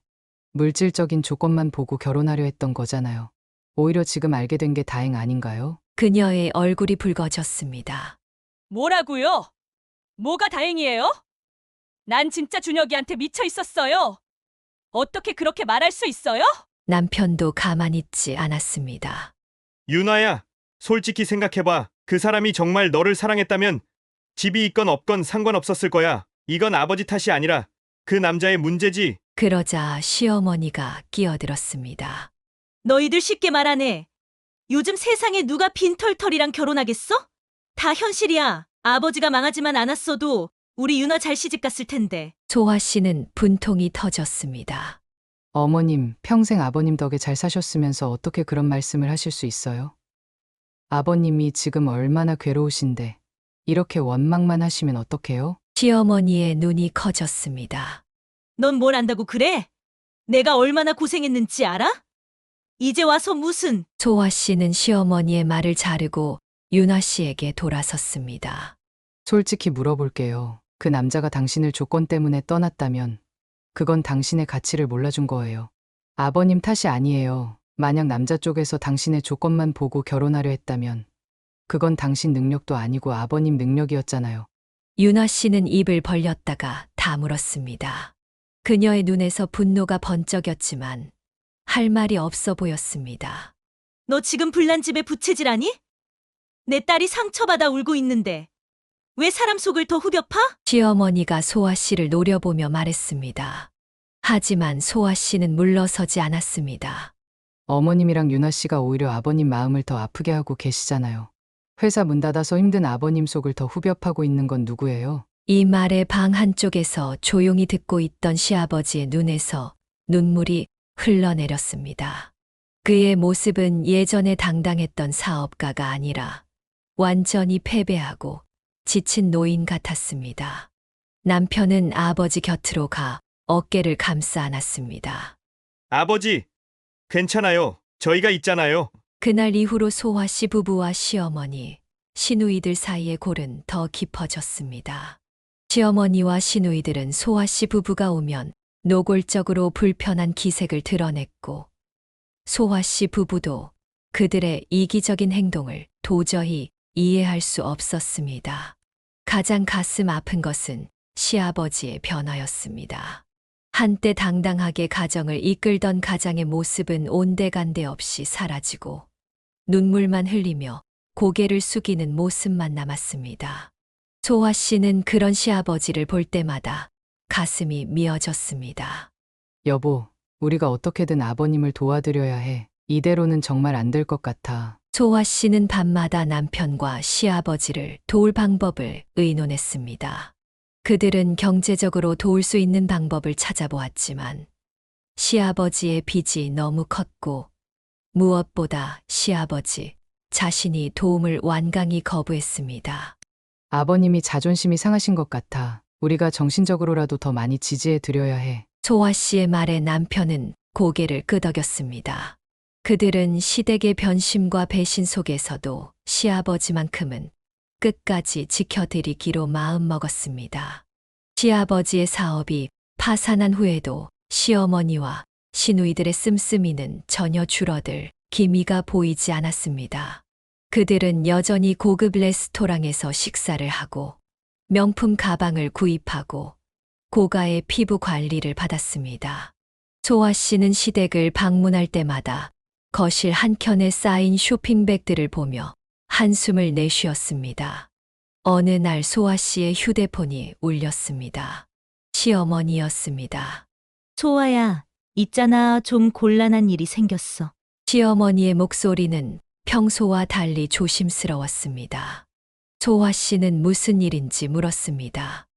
물질적인 조건만 보고 결혼하려 했던 거잖아요. 오히려 지금 알게 된 게 다행 아닌가요? 그녀의 얼굴이 붉어졌습니다. 뭐라고요? 뭐가 다행이에요? 난 진짜 준혁이한테 미쳐 있었어요. 어떻게 그렇게 말할 수 있어요? 남편도 가만히 있지 않았습니다. 윤아야, 솔직히 생각해봐. 그 사람이 정말 너를 사랑했다면 집이 있건 없건 상관없었을 거야. 이건 아버지 탓이 아니라 그 남자의 문제지. 그러자 시어머니가 끼어들었습니다. 너희들 쉽게 말하네. 요즘 세상에 누가 빈털털이랑 결혼하겠어? 다 현실이야. 아버지가 망하지만 않았어도 우리 윤아 잘 시집 갔을 텐데. 소아 씨는 분통이 터졌습니다. 어머님, 평생 아버님 덕에 잘 사셨으면서 어떻게 그런 말씀을 하실 수 있어요? 아버님이 지금 얼마나 괴로우신데 이렇게 원망만 하시면 어떡해요? 시어머니의 눈이 커졌습니다. 넌 뭘 안다고 그래? 내가 얼마나 고생했는지 알아? 이제 와서 무슨... 소아 씨는 시어머니의 말을 자르고 윤아 씨에게 돌아섰습니다. 솔직히 물어볼게요. 그 남자가 당신을 조건 때문에 떠났다면 그건 당신의 가치를 몰라준 거예요. 아버님 탓이 아니에요. 만약 남자 쪽에서 당신의 조건만 보고 결혼하려 했다면 그건 당신 능력도 아니고 아버님 능력이었잖아요. 윤아 씨는 입을 벌렸다가 다물었습니다. 그녀의 눈에서 분노가 번쩍였지만 할 말이 없어 보였습니다. 너 지금 불난 집에 부채질하니? 내 딸이 상처받아 울고 있는데 왜 사람 속을 더 후벼 파? 시어머니가 소아 씨를 노려보며 말했습니다. 하지만 소아 씨는 물러서지 않았습니다. 어머님이랑 윤아 씨가 오히려 아버님 마음을 더 아프게 하고 계시잖아요. 회사 문 닫아서 힘든 아버님 속을 더 후벼 파고 있는 건 누구예요? 이 말에 방 한쪽에서 조용히 듣고 있던 시아버지의 눈에서 눈물이 흘러내렸습니다. 그의 모습은 예전에 당당했던 사업가가 아니라 완전히 패배하고 지친 노인 같았습니다. 남편은 아버지 곁으로 가 어깨를 감싸 안았습니다. 아버지, 괜찮아요. 저희가 있잖아요. 그날 이후로 소화 씨 부부와 시어머니, 시누이들 사이의 골은 더 깊어졌습니다. 시어머니와 시누이들은 소화 씨 부부가 오면 노골적으로 불편한 기색을 드러냈고, 소화 씨 부부도 그들의 이기적인 행동을 도저히 이해할 수 없었습니다. 가장 가슴 아픈 것은 시아버지의 변화였습니다. 한때 당당하게 가정을 이끌던 가장의 모습은 온데간데 없이 사라지고 눈물만 흘리며 고개를 숙이는 모습만 남았습니다. 소화 씨는 그런 시아버지를 볼 때마다 가슴이 미어졌습니다. 여보, 우리가 어떻게든 아버님을 도와드려야 해. 이대로는 정말 안 될 것 같아. 소화 씨는 밤마다 남편과 시아버지를 도울 방법을 의논했습니다. 그들은 경제적으로 도울 수 있는 방법을 찾아보았지만 시아버지의 빚이 너무 컸고 무엇보다 시아버지 자신이 도움을 완강히 거부했습니다. 아버님이 자존심이 상하신 것 같아. 우리가 정신적으로라도 더 많이 지지해 드려야 해. 소화 씨의 말에 남편은 고개를 끄덕였습니다. 그들은 시댁의 변심과 배신 속에서도 시아버지만큼은 끝까지 지켜드리기로 마음먹었습니다. 시아버지의 사업이 파산한 후에도 시어머니와 시누이들의 씀씀이는 전혀 줄어들 기미가 보이지 않았습니다. 그들은 여전히 고급 레스토랑에서 식사를 하고 명품 가방을 구입하고 고가의 피부 관리를 받았습니다. 소아 씨는 시댁을 방문할 때마다 거실 한켠에 쌓인 쇼핑백들을 보며 한숨을 내쉬었습니다. 어느 날 소아 씨의 휴대폰이 울렸습니다. 시어머니였습니다. 소아야, 있잖아. 좀 곤란한 일이 생겼어. 시어머니의 목소리는 평소와 달리 조심스러웠습니다. 소아 씨는 무슨 일인지 물었습니다.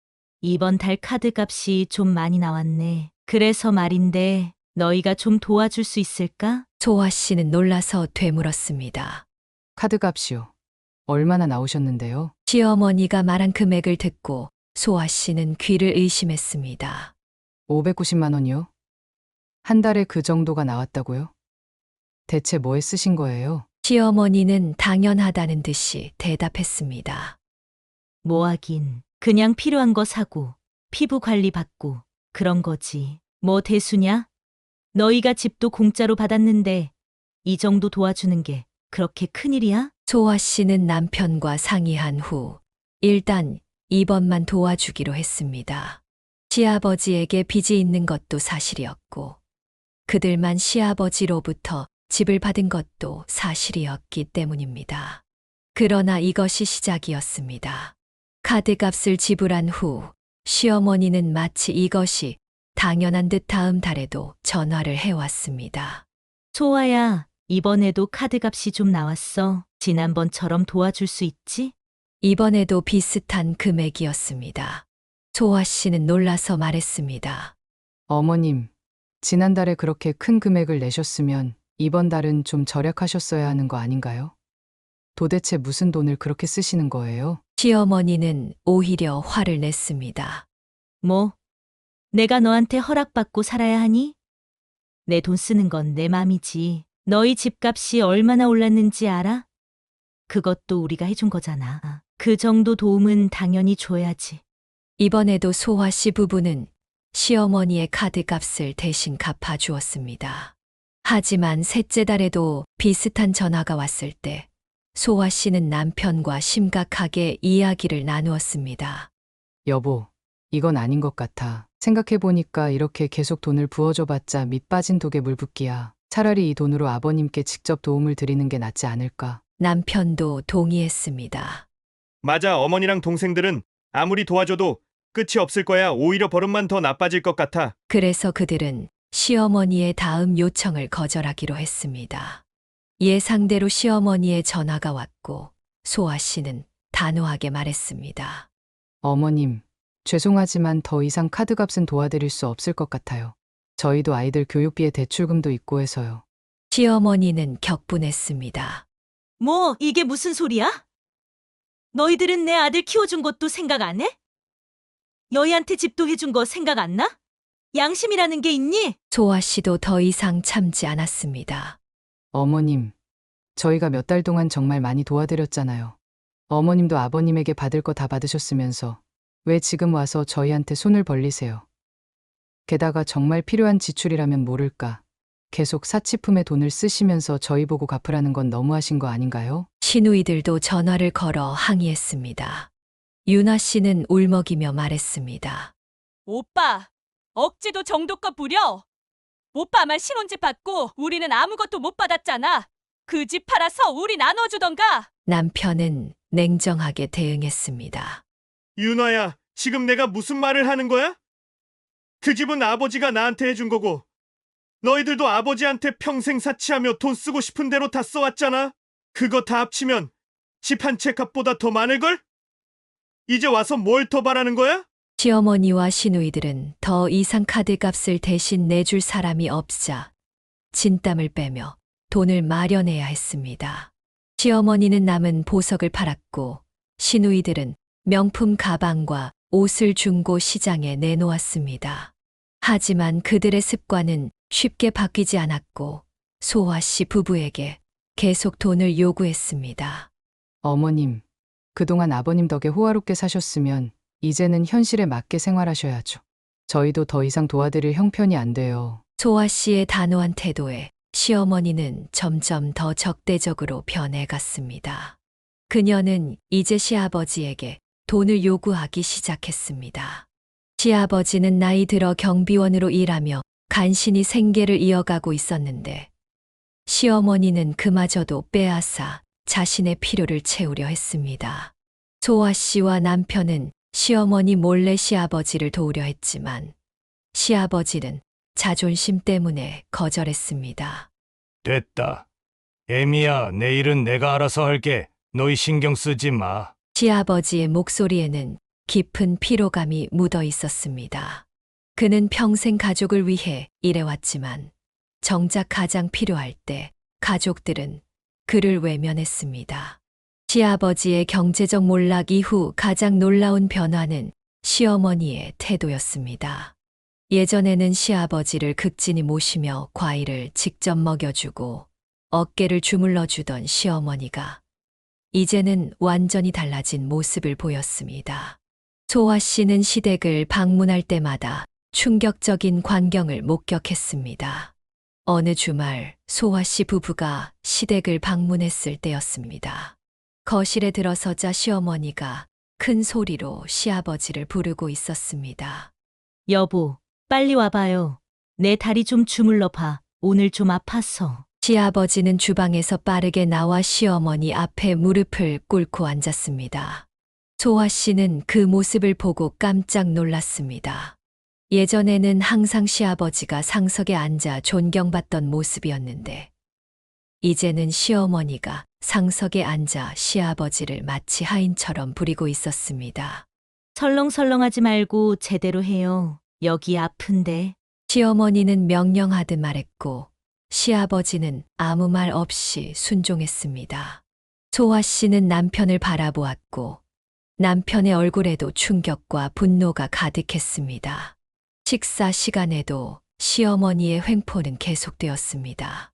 이번 달 카드 값이 좀 많이 나왔네. 그래서 말인데 너희가 좀 도와줄 수 있을까? 소아 씨는 놀라서 되물었습니다. 카드값이요. 얼마나 나오셨는데요? 시어머니가 말한 금액을 듣고 소아 씨는 귀를 의심했습니다. 590만 원이요? 한 달에 그 정도가 나왔다고요? 대체 뭐에 쓰신 거예요? 시어머니는 당연하다는 듯이 대답했습니다. 뭐 하긴. 그냥 필요한 거 사고 피부 관리 받고 그런 거지. 뭐 대수냐? 너희가 집도 공짜로 받았는데 이 정도 도와주는 게 그렇게 큰일이야? 소아 씨는 남편과 상의한 후 일단 이번만 도와주기로 했습니다. 시아버지에게 빚이 있는 것도 사실이었고 그들만 시아버지로부터 집을 받은 것도 사실이었기 때문입니다. 그러나 이것이 시작이었습니다. 카드값을 지불한 후 시어머니는 마치 이것이 당연한 듯 다음 달에도 전화를 해왔습니다. 소아야, 이번에도 카드값이 좀 나왔어. 지난번처럼 도와줄 수 있지? 이번에도 비슷한 금액이었습니다. 소아 씨는 놀라서 말했습니다. 어머님, 지난달에 그렇게 큰 금액을 내셨으면 이번 달은 좀 절약하셨어야 하는 거 아닌가요? 도대체 무슨 돈을 그렇게 쓰시는 거예요? 시어머니는 오히려 화를 냈습니다. 뭐? 내가 너한테 허락받고 살아야 하니? 내 돈 쓰는 건 내 맘이지. 너희 집값이 얼마나 올랐는지 알아? 그것도 우리가 해준 거잖아. 그 정도 도움은 당연히 줘야지. 이번에도 소아 씨 부부는 시어머니의 카드값을 대신 갚아주었습니다. 하지만 셋째 달에도 비슷한 전화가 왔을 때 소아 씨는 남편과 심각하게 이야기를 나누었습니다. 여보, 이건 아닌 것 같아. 생각해보니까 이렇게 계속 돈을 부어줘봤자 밑 빠진 독에 물 붓기야. 차라리 이 돈으로 아버님께 직접 도움을 드리는 게 낫지 않을까. 남편도 동의했습니다. 맞아, 어머니랑 동생들은 아무리 도와줘도 끝이 없을 거야. 오히려 버릇만 더 나빠질 것 같아. 그래서 그들은 시어머니의 다음 요청을 거절하기로 했습니다. 예상대로 시어머니의 전화가 왔고 소아 씨는 단호하게 말했습니다. 어머님, 죄송하지만 더 이상 카드값은 도와드릴 수 없을 것 같아요. 저희도 아이들 교육비에 대출금도 있고 해서요. 시어머니는 격분했습니다. 뭐, 이게 무슨 소리야? 너희들은 내 아들 키워준 것도 생각 안 해? 너희한테 집도 해준 거 생각 안 나? 양심이라는 게 있니? 소아 씨도 더 이상 참지 않았습니다. 어머님, 저희가 몇 달 동안 정말 많이 도와드렸잖아요. 어머님도 아버님에게 받을 거 다 받으셨으면서 왜 지금 와서 저희한테 손을 벌리세요? 게다가 정말 필요한 지출이라면 모를까. 계속 사치품에 돈을 쓰시면서 저희 보고 갚으라는 건 너무하신 거 아닌가요? 시누이들도 전화를 걸어 항의했습니다. 유나 씨는 울먹이며 말했습니다. 오빠, 억지도 정도껏 부려. 오빠만 신혼집 받고 우리는 아무것도 못 받았잖아. 그 집 팔아서 우리 나눠주던가. 남편은 냉정하게 대응했습니다. 윤아야, 지금 내가 무슨 말을 하는 거야? 그 집은 아버지가 나한테 해준 거고 너희들도 아버지한테 평생 사치하며 돈 쓰고 싶은 대로 다 써왔잖아. 그거 다 합치면 집 한 채 값보다 더 많을걸? 이제 와서 뭘 더 바라는 거야? 시어머니와 시누이들은 더 이상 카드값을 대신 내줄 사람이 없자 진땀을 빼며 돈을 마련해야 했습니다. 시어머니는 남은 보석을 팔았고 시누이들은 명품 가방과 옷을 중고 시장에 내놓았습니다. 하지만 그들의 습관은 쉽게 바뀌지 않았고 소화 씨 부부에게 계속 돈을 요구했습니다. 어머님, 그동안 아버님 덕에 호화롭게 사셨으면 이제는 현실에 맞게 생활하셔야죠. 저희도 더 이상 도와드릴 형편이 안 돼요. 소아 씨의 단호한 태도에 시어머니는 점점 더 적대적으로 변해갔습니다. 그녀는 이제 시아버지에게 돈을 요구하기 시작했습니다. 시아버지는 나이 들어 경비원으로 일하며 간신히 생계를 이어가고 있었는데 시어머니는 그마저도 빼앗아 자신의 필요를 채우려 했습니다. 소아 씨와 남편은 시어머니 몰래 시아버지를 도우려 했지만 시아버지는 자존심 때문에 거절했습니다. 됐다. 애미야, 내일은 내가 알아서 할게. 너희 신경 쓰지 마. 시아버지의 목소리에는 깊은 피로감이 묻어 있었습니다. 그는 평생 가족을 위해 일해왔지만 정작 가장 필요할 때 가족들은 그를 외면했습니다. 시아버지의 경제적 몰락 이후 가장 놀라운 변화는 시어머니의 태도였습니다. 예전에는 시아버지를 극진히 모시며 과일을 직접 먹여주고 어깨를 주물러주던 시어머니가 이제는 완전히 달라진 모습을 보였습니다. 소아 씨는 시댁을 방문할 때마다 충격적인 광경을 목격했습니다. 어느 주말 소아 씨 부부가 시댁을 방문했을 때였습니다. 거실에 들어서자 시어머니가 큰 소리로 시아버지를 부르고 있었습니다. 여보, 빨리 와봐요. 내 다리 좀 주물러 봐. 오늘 좀 아파서. 시아버지는 주방에서 빠르게 나와 시어머니 앞에 무릎을 꿇고 앉았습니다. 소아 씨는 그 모습을 보고 깜짝 놀랐습니다. 예전에는 항상 시아버지가 상석에 앉아 존경받던 모습이었는데 이제는 시어머니가 상석에 앉아 시아버지를 마치 하인처럼 부리고 있었습니다. 설렁설렁하지 말고 제대로 해요. 여기 아픈데. 시어머니는 명령하듯 말했고 시아버지는 아무 말 없이 순종했습니다. 소아 씨는 남편을 바라보았고 남편의 얼굴에도 충격과 분노가 가득했습니다. 식사 시간에도 시어머니의 횡포는 계속되었습니다.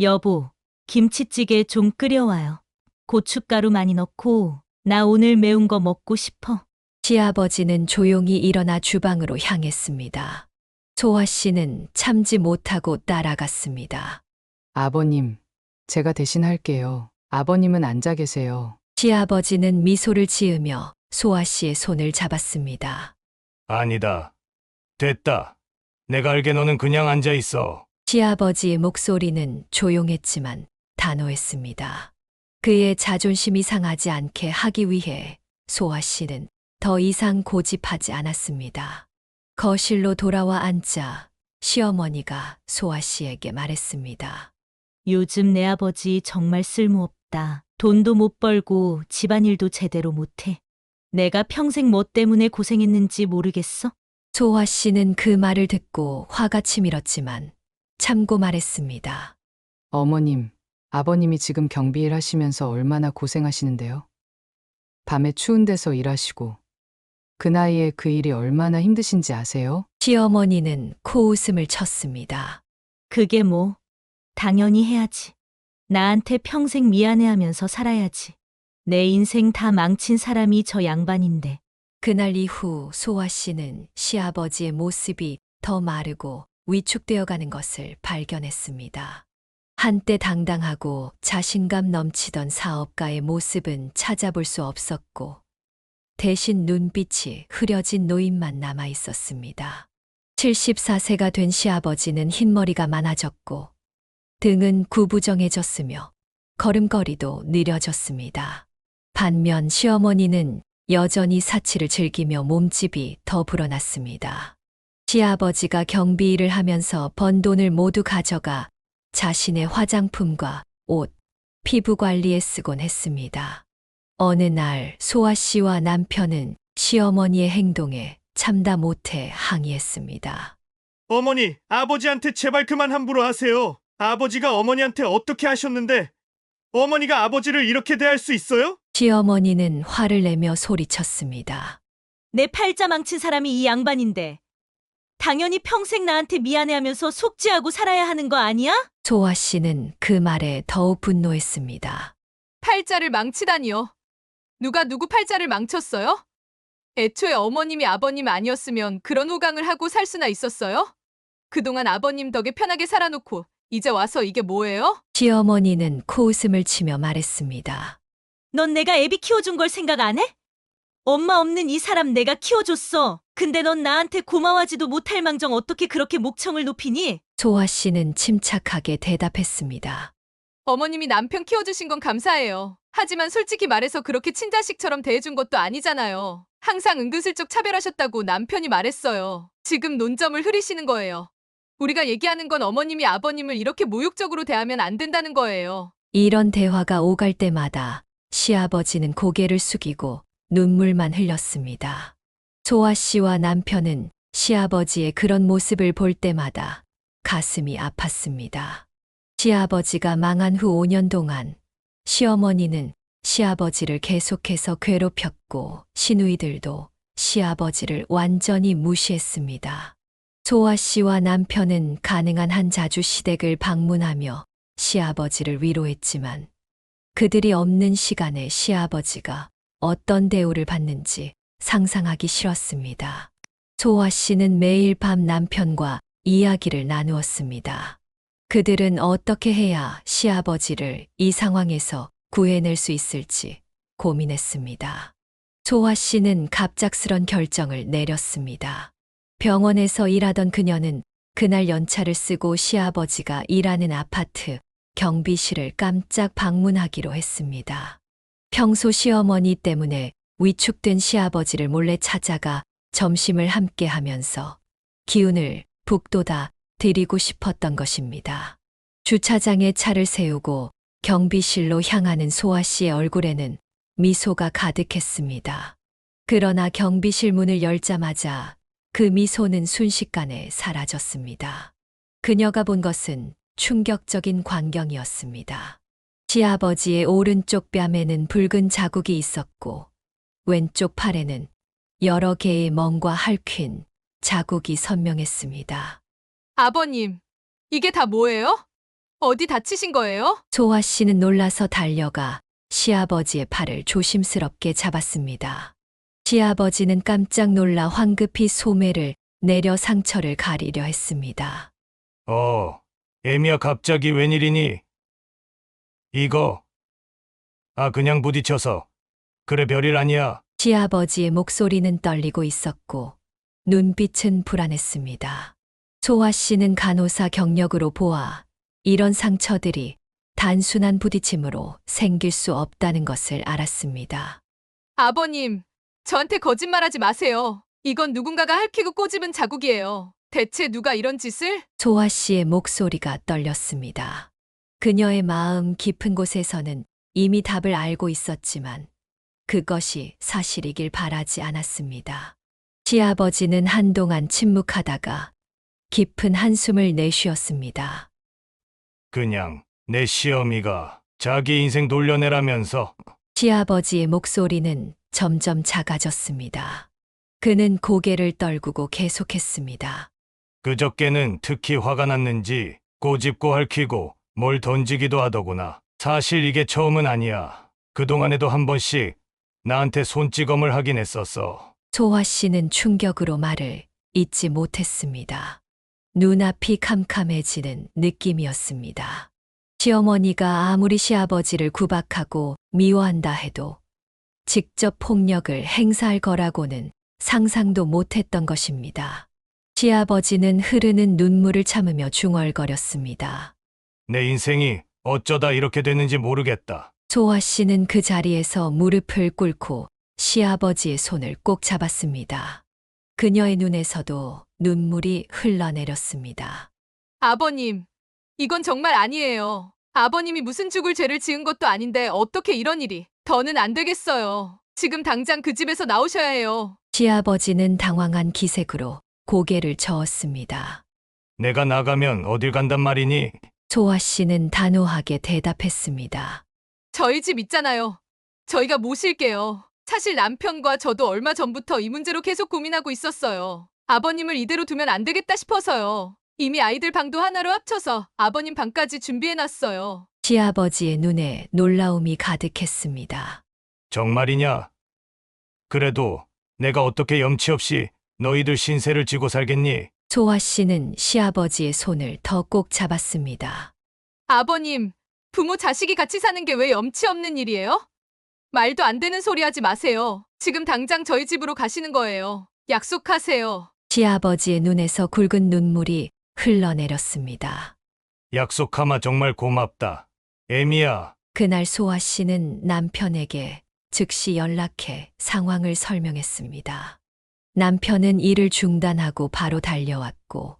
여보, 김치찌개 좀 끓여와요. 고춧가루 많이 넣고, 나 오늘 매운 거 먹고 싶어. 시아버지는 조용히 일어나 주방으로 향했습니다. 소아 씨는 참지 못하고 따라갔습니다. 아버님, 제가 대신 할게요. 아버님은 앉아 계세요. 시아버지는 미소를 지으며 소아 씨의 손을 잡았습니다. 아니다. 됐다. 내가 알게 너는 그냥 앉아 있어. 시아버지의 목소리는 조용했지만 단호했습니다. 그의 자존심이 상하지 않게 하기 위해 소아 씨는 더 이상 고집하지 않았습니다. 거실로 돌아와 앉자 시어머니가 소아 씨에게 말했습니다. 요즘 내 아버지 정말 쓸모없다. 돈도 못 벌고 집안일도 제대로 못해. 내가 평생 뭐 때문에 고생했는지 모르겠어? 소아 씨는 그 말을 듣고 화가 치밀었지만 참고 말했습니다. 어머님, 아버님이 지금 경비일 하시면서 얼마나 고생하시는데요? 밤에 추운 데서 일하시고 그 나이에 그 일이 얼마나 힘드신지 아세요? 시어머니는 코웃음을 쳤습니다. 그게 뭐, 당연히 해야지. 나한테 평생 미안해하면서 살아야지. 내 인생 다 망친 사람이 저 양반인데. 그날 이후 소아 씨는 시아버지의 모습이 더 마르고 위축되어 가는 것을 발견했습니다. 한때 당당하고 자신감 넘치던 사업가의 모습은 찾아볼 수 없었고, 대신 눈빛이 흐려진 노인만 남아 있었습니다. 74세가 된 시아버지는 흰머리가 많아졌고, 등은 구부정해졌으며, 걸음걸이도 느려졌습니다. 반면 시어머니는 여전히 사치를 즐기며 몸집이 더 불어났습니다. 시아버지가 경비 일을 하면서 번 돈을 모두 가져가 자신의 화장품과 옷, 피부 관리에 쓰곤 했습니다. 어느 날 소아 씨와 남편은 시어머니의 행동에 참다 못해 항의했습니다. 어머니, 아버지한테 제발 그만 함부로 하세요. 아버지가 어머니한테 어떻게 하셨는데 어머니가 아버지를 이렇게 대할 수 있어요? 시어머니는 화를 내며 소리쳤습니다. 내 팔자 망친 사람이 이 양반인데. 당연히 평생 나한테 미안해하면서 속죄하고 살아야 하는 거 아니야? 소아 씨는 그 말에 더욱 분노했습니다. 팔자를 망치다니요. 누가 누구 팔자를 망쳤어요? 애초에 어머님이 아버님 아니었으면 그런 호강을 하고 살 수나 있었어요? 그동안 아버님 덕에 편하게 살아놓고 이제 와서 이게 뭐예요? 시어머니는 코웃음을 치며 말했습니다. 넌 내가 애비 키워준 걸 생각 안 해? 엄마 없는 이 사람 내가 키워줬어. 근데 넌 나한테 고마워하지도 못할 망정 어떻게 그렇게 목청을 높이니? 소아 씨는 침착하게 대답했습니다. 어머님이 남편 키워주신 건 감사해요. 하지만 솔직히 말해서 그렇게 친자식처럼 대해준 것도 아니잖아요. 항상 은근슬쩍 차별하셨다고 남편이 말했어요. 지금 논점을 흐리시는 거예요. 우리가 얘기하는 건 어머님이 아버님을 이렇게 모욕적으로 대하면 안 된다는 거예요. 이런 대화가 오갈 때마다 시아버지는 고개를 숙이고 눈물만 흘렸습니다. 소아 씨와 남편은 시아버지의 그런 모습을 볼 때마다 가슴이 아팠습니다. 시아버지가 망한 후 5년 동안 시어머니는 시아버지를 계속해서 괴롭혔고 시누이들도 시아버지를 완전히 무시했습니다. 소아 씨와 남편은 가능한 한 자주 시댁을 방문하며 시아버지를 위로했지만 그들이 없는 시간에 시아버지가 어떤 대우를 받는지 상상하기 싫었습니다. 소아 씨는 매일 밤 남편과 이야기를 나누었습니다. 그들은 어떻게 해야 시아버지를 이 상황에서 구해낼 수 있을지 고민했습니다. 소아 씨는 갑작스런 결정을 내렸습니다. 병원에서 일하던 그녀는 그날 연차를 쓰고 시아버지가 일하는 아파트 경비실을 깜짝 방문하기로 했습니다. 평소 시어머니 때문에 위축된 시아버지를 몰래 찾아가 점심을 함께 하면서 기운을 북돋아 드리고 싶었던 것입니다. 주차장에 차를 세우고 경비실로 향하는 소아 씨의 얼굴에는 미소가 가득했습니다. 그러나 경비실 문을 열자마자 그 미소는 순식간에 사라졌습니다. 그녀가 본 것은 충격적인 광경이었습니다. 시아버지의 오른쪽 뺨에는 붉은 자국이 있었고 왼쪽 팔에는 여러 개의 멍과 핥힌 자국이 선명했습니다. 아버님, 이게 다 뭐예요? 어디 다치신 거예요? 소아 씨는 놀라서 달려가 시아버지의 팔을 조심스럽게 잡았습니다. 시아버지는 깜짝 놀라 황급히 소매를 내려 상처를 가리려 했습니다. 애미야 갑자기 웬일이니? 이거. 그냥 부딪혀서. 그래 별일 아니야. 시아버지의 목소리는 떨리고 있었고 눈빛은 불안했습니다. 소아 씨는 간호사 경력으로 보아 이런 상처들이 단순한 부딪힘으로 생길 수 없다는 것을 알았습니다. 아버님, 저한테 거짓말하지 마세요. 이건 누군가가 핥히고 꼬집은 자국이에요. 대체 누가 이런 짓을? 소아 씨의 목소리가 떨렸습니다. 그녀의 마음 깊은 곳에서는 이미 답을 알고 있었지만 그것이 사실이길 바라지 않았습니다. 시아버지는 한동안 침묵하다가 깊은 한숨을 내쉬었습니다. 그냥 내 시어미가 자기 인생 돌려내라면서. 시아버지의 목소리는 점점 작아졌습니다. 그는 고개를 떨구고 계속했습니다. 그저께는 특히 화가 났는지 꼬집고 핥히고 뭘 던지기도 하더구나. 사실 이게 처음은 아니야. 그동안에도 한 번씩 나한테 손찌검을 하긴 했었어. 소아 씨는 충격으로 말을 잇지 못했습니다. 눈앞이 캄캄해지는 느낌이었습니다. 시어머니가 아무리 시아버지를 구박하고 미워한다 해도 직접 폭력을 행사할 거라고는 상상도 못했던 것입니다. 시아버지는 흐르는 눈물을 참으며 중얼거렸습니다. 내 인생이 어쩌다 이렇게 됐는지 모르겠다. 소아 씨는 그 자리에서 무릎을 꿇고 시아버지의 손을 꼭 잡았습니다. 그녀의 눈에서도 눈물이 흘러내렸습니다. 아버님, 이건 정말 아니에요. 아버님이 무슨 죽을 죄를 지은 것도 아닌데 어떻게 이런 일이. 더는 안 되겠어요. 지금 당장 그 집에서 나오셔야 해요. 시아버지는 당황한 기색으로 고개를 저었습니다. 내가 나가면 어딜 간단 말이니? 소아 씨는 단호하게 대답했습니다. 저희 집 있잖아요. 저희가 모실게요. 사실 남편과 저도 얼마 전부터 이 문제로 계속 고민하고 있었어요. 아버님을 이대로 두면 안 되겠다 싶어서요. 이미 아이들 방도 하나로 합쳐서 아버님 방까지 준비해놨어요. 시아버지의 눈에 놀라움이 가득했습니다. 정말이냐? 그래도 내가 어떻게 염치 없이 너희들 신세를 지고 살겠니? 소아 씨는 시아버지의 손을 더 꼭 잡았습니다. 아버님, 부모 자식이 같이 사는 게 왜 염치 없는 일이에요? 말도 안 되는 소리 하지 마세요. 지금 당장 저희 집으로 가시는 거예요. 약속하세요. 시아버지의 눈에서 굵은 눈물이 흘러내렸습니다. 약속하마 정말 고맙다. 에미야, 그날 소아 씨는 남편에게 즉시 연락해 상황을 설명했습니다. 남편은 일을 중단하고 바로 달려왔고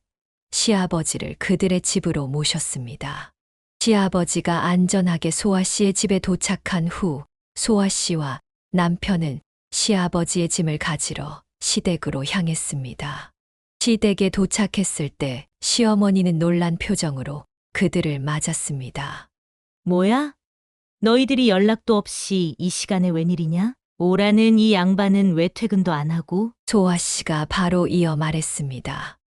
시아버지를 그들의 집으로 모셨습니다. 시아버지가 안전하게 소아 씨의 집에 도착한 후 소아 씨와 남편은 시아버지의 짐을 가지러 시댁으로 향했습니다. 시댁에 도착했을 때 시어머니는 놀란 표정으로 그들을 맞았습니다. 뭐야? 너희들이 연락도 없이 이 시간에 웬일이냐? 오라는 이 양반은 왜 퇴근도 안 하고? 소아 씨가 바로 이어 말했습니다.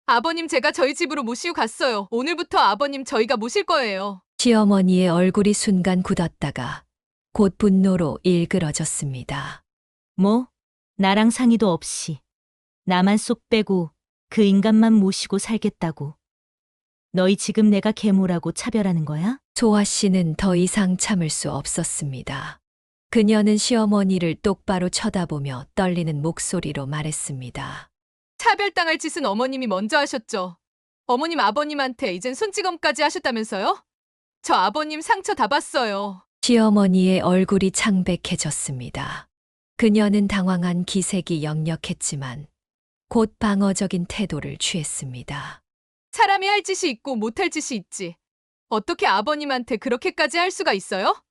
아버님 제가 저희 집으로 모시고 갔어요. 오늘부터 아버님 저희가 모실 거예요. 시어머니의 얼굴이 순간 굳었다가 곧 분노로 일그러졌습니다. 뭐? 나랑 상의도 없이 나만 쏙 빼고 그 인간만 모시고 살겠다고. 너희 지금 내가 계모라고 차별하는 거야? 소아 씨는 더 이상 참을 수 없었습니다. 그녀는 시어머니를 똑바로 쳐다보며 떨리는 목소리로 말했습니다. 차별당할 짓은 어머님이 먼저 하셨죠. 어머님 아버님한테 이젠 손찌검까지 하셨다면서요? 저 아버님 상처 다 봤어요. 시어머니의 얼굴이 창백해졌습니다. 그녀는 당황한 기색이 역력했지만 곧 방어적인 태도를 취했습니다. 사람이 할 짓이 있고 못할 짓이 있지. 어떻게 아버님한테 그렇게까지 할 수가 있어요?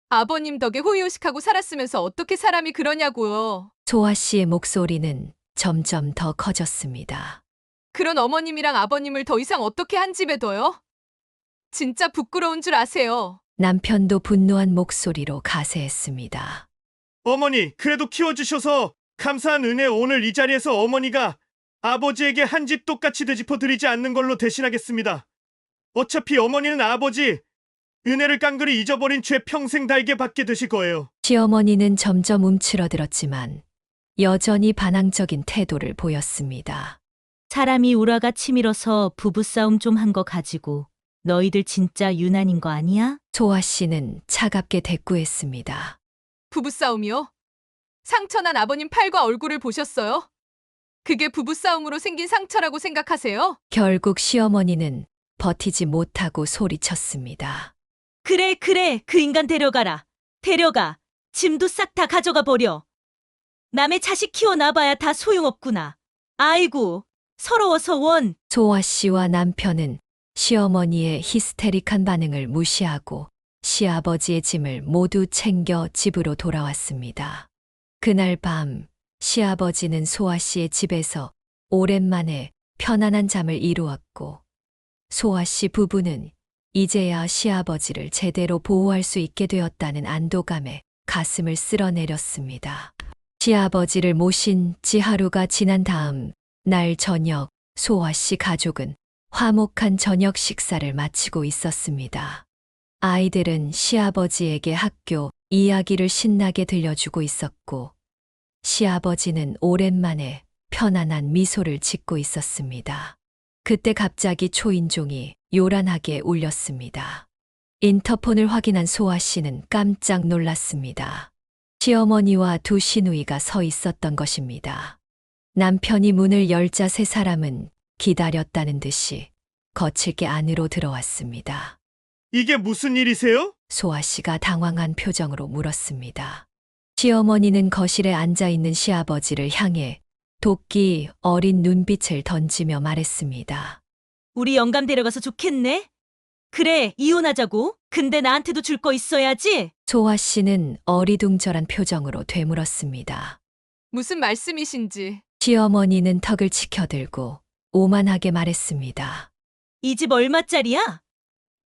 아버님 덕에 호의호식하고 살았으면서 어떻게 사람이 그러냐고요. 소아 씨의 목소리는 점점 더 커졌습니다. 그런 어머님이랑 아버님을 더 이상 어떻게 한 집에 둬요? 진짜 부끄러운 줄 아세요. 남편도 분노한 목소리로 가세했습니다. 어머니, 그래도 키워주셔서 감사한 은혜 오늘 이 자리에서 어머니가 아버지에게 한 집 똑같이 되짚어 드리지 않는 걸로 대신하겠습니다. 어차피 어머니는 아버지 은혜를 깡그리 잊어버린 죄 평생 달게 받게 되실 거예요. 시어머니는 점점 움츠러들었지만 여전히 반항적인 태도를 보였습니다. 사람이 우라가 치밀어서 부부싸움 좀 한 거 가지고 너희들 진짜 유난인 거 아니야? 소아 씨는 차갑게 대꾸했습니다. 부부싸움이요? 상처난 아버님 팔과 얼굴을 보셨어요? 그게 부부싸움으로 생긴 상처라고 생각하세요? 결국 시어머니는 버티지 못하고 소리쳤습니다. 그래, 그 인간 데려가라. 데려가. 짐도 싹 다 가져가 버려. 남의 자식 키워놔봐야 다 소용없구나. 아이고, 서러워서 원. 소아 씨와 남편은 시어머니의 히스테릭한 반응을 무시하고 시아버지의 짐을 모두 챙겨 집으로 돌아왔습니다. 그날 밤 시아버지는 소아 씨의 집에서 오랜만에 편안한 잠을 이루었고 소아 씨 부부는 이제야 시아버지를 제대로 보호할 수 있게 되었다는 안도감에 가슴을 쓸어내렸습니다. 시아버지를 모신 지 하루가 지난 다음 날 저녁 소아 씨 가족은 화목한 저녁 식사를 마치고 있었습니다. 아이들은 시아버지에게 학교 이야기를 신나게 들려주고 있었고, 시아버지는 오랜만에 편안한 미소를 짓고 있었습니다. 그때 갑자기 초인종이 요란하게 울렸습니다. 인터폰을 확인한 소아 씨는 깜짝 놀랐습니다. 시어머니와 두 시누이가 서 있었던 것입니다. 남편이 문을 열자 세 사람은 기다렸다는 듯이 거칠게 안으로 들어왔습니다. 이게 무슨 일이세요? 소아 씨가 당황한 표정으로 물었습니다. 시어머니는 거실에 앉아 있는 시아버지를 향해 도끼 어린 눈빛을 던지며 말했습니다. 우리 영감 데려가서 좋겠네? 그래, 이혼하자고? 근데 나한테도 줄 거 있어야지? 소아 씨는 어리둥절한 표정으로 되물었습니다. 무슨 말씀이신지. 시어머니는 턱을 치켜들고 오만하게 말했습니다. 이 집 얼마짜리야?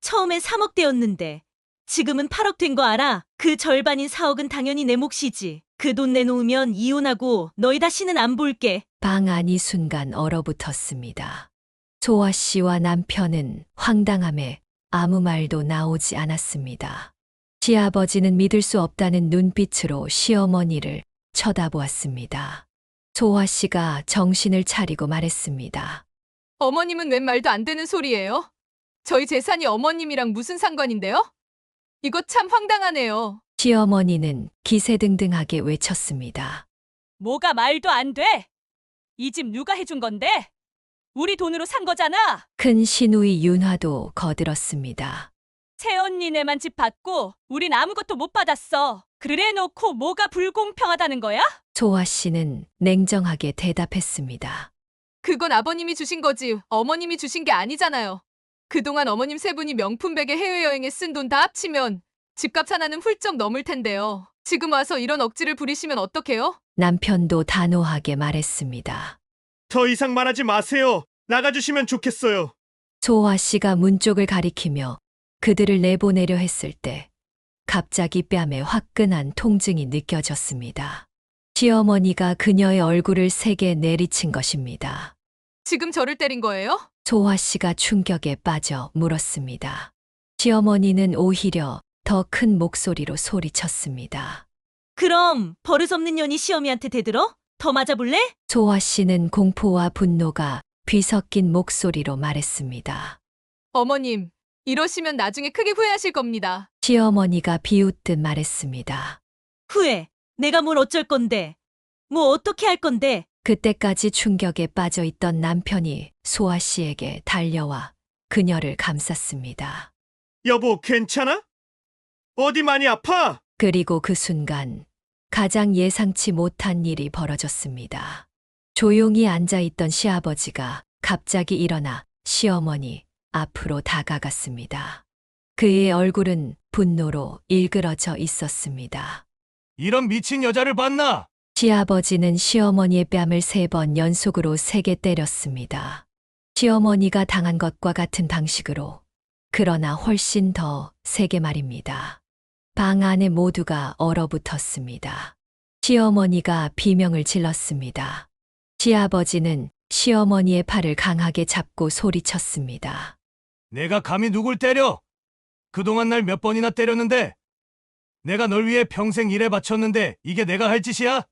처음엔 3억대였는데 지금은 8억 된 거 알아? 그 절반인 4억은 당연히 내 몫이지. 그 돈 내놓으면 이혼하고 너희 다시는 안 볼게. 방 안이 순간 얼어붙었습니다. 소아 씨와 남편은 황당함에 아무 말도 나오지 않았습니다. 시아버지는 믿을 수 없다는 눈빛으로 시어머니를 쳐다보았습니다. 소아 씨가 정신을 차리고 말했습니다. 어머님은 웬 말도 안 되는 소리예요? 저희 재산이 어머님이랑 무슨 상관인데요? 이거 참 황당하네요. 시어머니는 기세등등하게 외쳤습니다. 뭐가 말도 안 돼? 이 집 누가 해준 건데? 우리 돈으로 산 거잖아. 큰 시누이 윤화도 거들었습니다. 새언니네만 집 받고 우린 아무것도 못 받았어. 그래 놓고 뭐가 불공평하다는 거야? 소아 씨는 냉정하게 대답했습니다. 그건 아버님이 주신 거지 어머님이 주신 게 아니잖아요. 그동안 어머님 세 분이 명품백에 해외여행에 쓴 돈 다 합치면 집값 하나는 훌쩍 넘을 텐데요. 지금 와서 이런 억지를 부리시면 어떡해요? 남편도 단호하게 말했습니다. 더 이상 말하지 마세요. 나가주시면 좋겠어요. 소아 씨가 문 쪽을 가리키며 그들을 내보내려 했을 때 갑자기 뺨에 화끈한 통증이 느껴졌습니다. 시어머니가 그녀의 얼굴을 세게 내리친 것입니다. 지금 저를 때린 거예요? 소아 씨가 충격에 빠져 물었습니다. 시어머니는 오히려 더 큰 목소리로 소리쳤습니다. 그럼 버릇없는 년이 시어미한테 대들어? 더 맞아볼래? 소아 씨는 공포와 분노가 뒤섞인 목소리로 말했습니다. 어머님, 이러시면 나중에 크게 후회하실 겁니다. 시어머니가 비웃듯 말했습니다. 후회. 내가 뭘 어쩔 건데. 뭐 어떻게 할 건데. 그때까지 충격에 빠져 있던 남편이 소아 씨에게 달려와 그녀를 감쌌습니다. 여보, 괜찮아? 어디 많이 아파? 그리고 그 순간 가장 예상치 못한 일이 벌어졌습니다. 조용히 앉아있던 시아버지가 갑자기 일어나 시어머니 앞으로 다가갔습니다. 그의 얼굴은 분노로 일그러져 있었습니다. 이런 미친 여자를 봤나? 시아버지는 시어머니의 뺨을 3번 연속으로 세게 때렸습니다. 시어머니가 당한 것과 같은 방식으로, 그러나 훨씬 더 세게 말입니다. 방 안에 모두가 얼어붙었습니다. 시어머니가 비명을 질렀습니다. 시아버지는 시어머니의 팔을 강하게 잡고 소리쳤습니다. 내가 감히 누굴 때려? 그동안 날 몇 번이나 때렸는데? 내가 널 위해 평생 일해 바쳤는데 이게 내가 할 짓이야?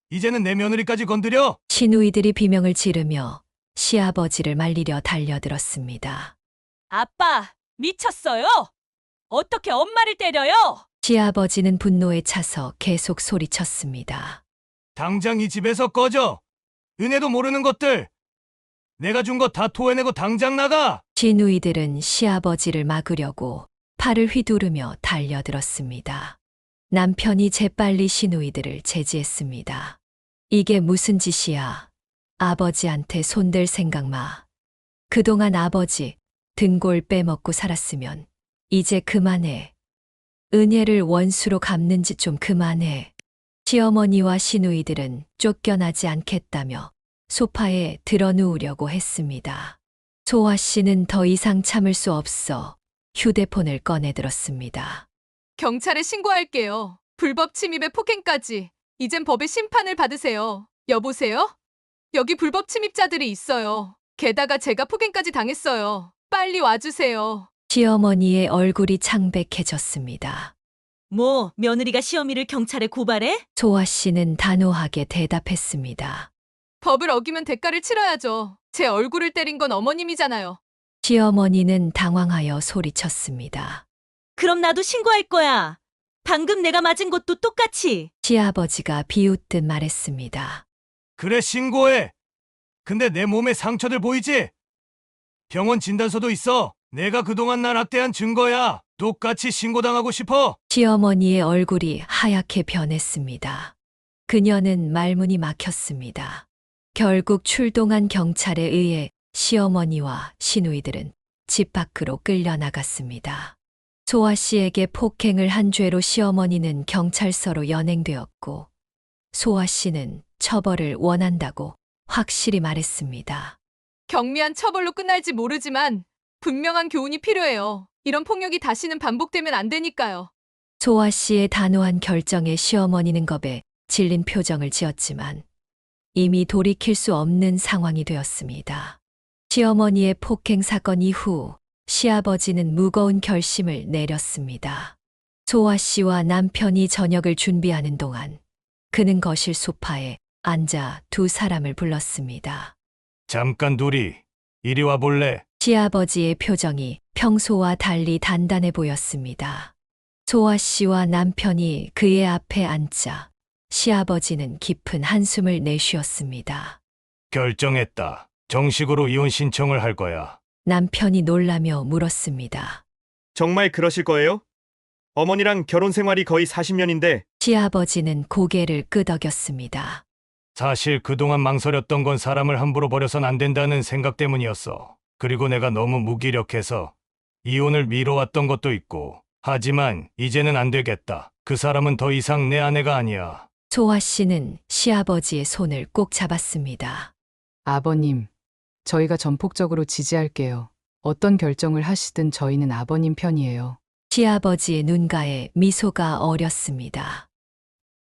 이제는 내 며느리까지 건드려? 시누이들이 비명을 지르며 시아버지를 말리려 달려들었습니다. 아빠, 미쳤어요? 어떻게 엄마를 때려요? 시아버지는 분노에 차서 계속 소리쳤습니다. 당장 이 집에서 꺼져! 은혜도 모르는 것들! 내가 준 거 다 토해내고 당장 나가! 시누이들은 시아버지를 막으려고 팔을 휘두르며 달려들었습니다. 남편이 재빨리 시누이들을 제지했습니다. 이게 무슨 짓이야? 아버지한테 손댈 생각 마. 그동안 아버지 등골 빼먹고 살았으면 이제 그만해. 은혜를 원수로 갚는 짓 좀 그만해. 시어머니와 시누이들은 쫓겨나지 않겠다며 소파에 드러누우려고 했습니다. 소아 씨는 더 이상 참을 수 없어 휴대폰을 꺼내들었습니다. 경찰에 신고할게요. 불법 침입에 폭행까지. 이젠 법의 심판을 받으세요. 여보세요? 여기 불법 침입자들이 있어요. 게다가 제가 폭행까지 당했어요. 빨리 와주세요. 시어머니의 얼굴이 창백해졌습니다. 뭐, 며느리가 시어미를 경찰에 고발해? 소아 씨는 단호하게 대답했습니다. 법을 어기면 대가를 치러야죠. 제 얼굴을 때린 건 어머님이잖아요. 시어머니는 당황하여 소리쳤습니다. 그럼 나도 신고할 거야. 방금 내가 맞은 것도 똑같이. 시아버지가 비웃듯 말했습니다. 그래, 신고해. 근데 내 몸에 상처들 보이지? 병원 진단서도 있어. 내가 그동안 날 학대한 증거야. 똑같이 신고당하고 싶어. 시어머니의 얼굴이 하얗게 변했습니다. 그녀는 말문이 막혔습니다. 결국 출동한 경찰에 의해 시어머니와 시누이들은 집 밖으로 끌려나갔습니다. 소아 씨에게 폭행을 한 죄로 시어머니는 경찰서로 연행되었고, 소아 씨는 처벌을 원한다고 확실히 말했습니다. 경미한 처벌로 끝날지 모르지만 분명한 교훈이 필요해요. 이런 폭력이 다시는 반복되면 안 되니까요. 소아 씨의 단호한 결정에 시어머니는 겁에 질린 표정을 지었지만 이미 돌이킬 수 없는 상황이 되었습니다. 시어머니의 폭행 사건 이후 시아버지는 무거운 결심을 내렸습니다. 소아 씨와 남편이 저녁을 준비하는 동안 그는 거실 소파에 앉아 두 사람을 불렀습니다. 잠깐 둘이 이리 와 볼래? 시아버지의 표정이 평소와 달리 단단해 보였습니다. 소아 씨와 남편이 그의 앞에 앉자 시아버지는 깊은 한숨을 내쉬었습니다. 결정했다. 정식으로 이혼 신청을 할 거야. 남편이 놀라며 물었습니다. 정말 그러실 거예요? 어머니랑 결혼 생활이 거의 40년인데 시아버지는 고개를 끄덕였습니다. 사실 그동안 망설였던 건 사람을 함부로 버려선 안 된다는 생각 때문이었어. 그리고 내가 너무 무기력해서 이혼을 미뤄왔던 것도 있고. 하지만 이제는 안 되겠다. 그 사람은 더 이상 내 아내가 아니야. 소아 씨는 시아버지의 손을 꼭 잡았습니다. 아버님, 저희가 전폭적으로 지지할게요. 어떤 결정을 하시든 저희는 아버님 편이에요. 시아버지의 눈가에 미소가 어렸습니다.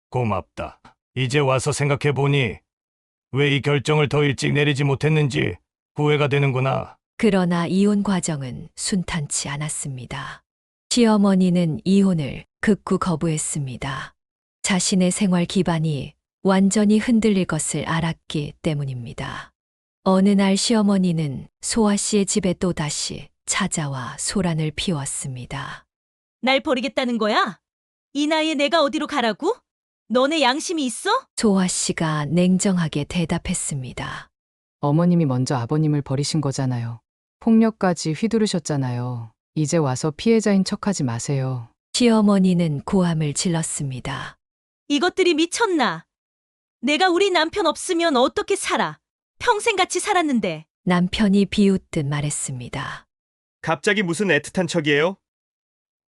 고맙다. 이제 와서 생각해보니 왜 이 결정을 더 일찍 내리지 못했는지 후회가 되는구나. 그러나 이혼 과정은 순탄치 않았습니다. 시어머니는 이혼을 극구 거부했습니다. 자신의 생활 기반이 완전히 흔들릴 것을 알았기 때문입니다. 어느 날 시어머니는 소아 씨의 집에 또다시 찾아와 소란을 피웠습니다. 날 버리겠다는 거야? 이 나이에 내가 어디로 가라고? 너네 양심이 있어? 소아 씨가 냉정하게 대답했습니다. 어머님이 먼저 아버님을 버리신 거잖아요. 폭력까지 휘두르셨잖아요. 이제 와서 피해자인 척하지 마세요. 시어머니는 고함을 질렀습니다. 이것들이 미쳤나? 내가 우리 남편 없으면 어떻게 살아? 평생 같이 살았는데. 남편이 비웃듯 말했습니다. 갑자기 무슨 애틋한 척이에요?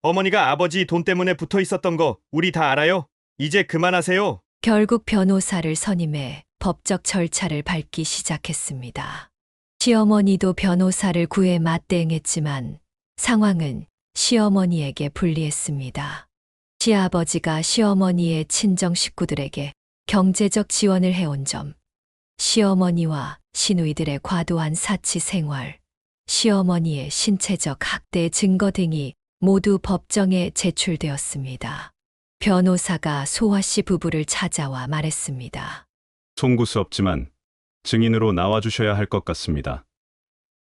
어머니가 아버지 돈 때문에 붙어 있었던 거 우리 다 알아요. 이제 그만하세요. 결국 변호사를 선임해 법적 절차를 밟기 시작했습니다. 시어머니도 변호사를 구해 맞대응했지만 상황은 시어머니에게 불리했습니다. 시아버지가 시어머니의 친정 식구들에게 경제적 지원을 해온 점, 시어머니와 시누이들의 과도한 사치 생활, 시어머니의 신체적 학대 증거 등이 모두 법정에 제출되었습니다. 변호사가 소아 씨 부부를 찾아와 말했습니다. 송구수 없지만 증인으로 나와주셔야 할 것 같습니다.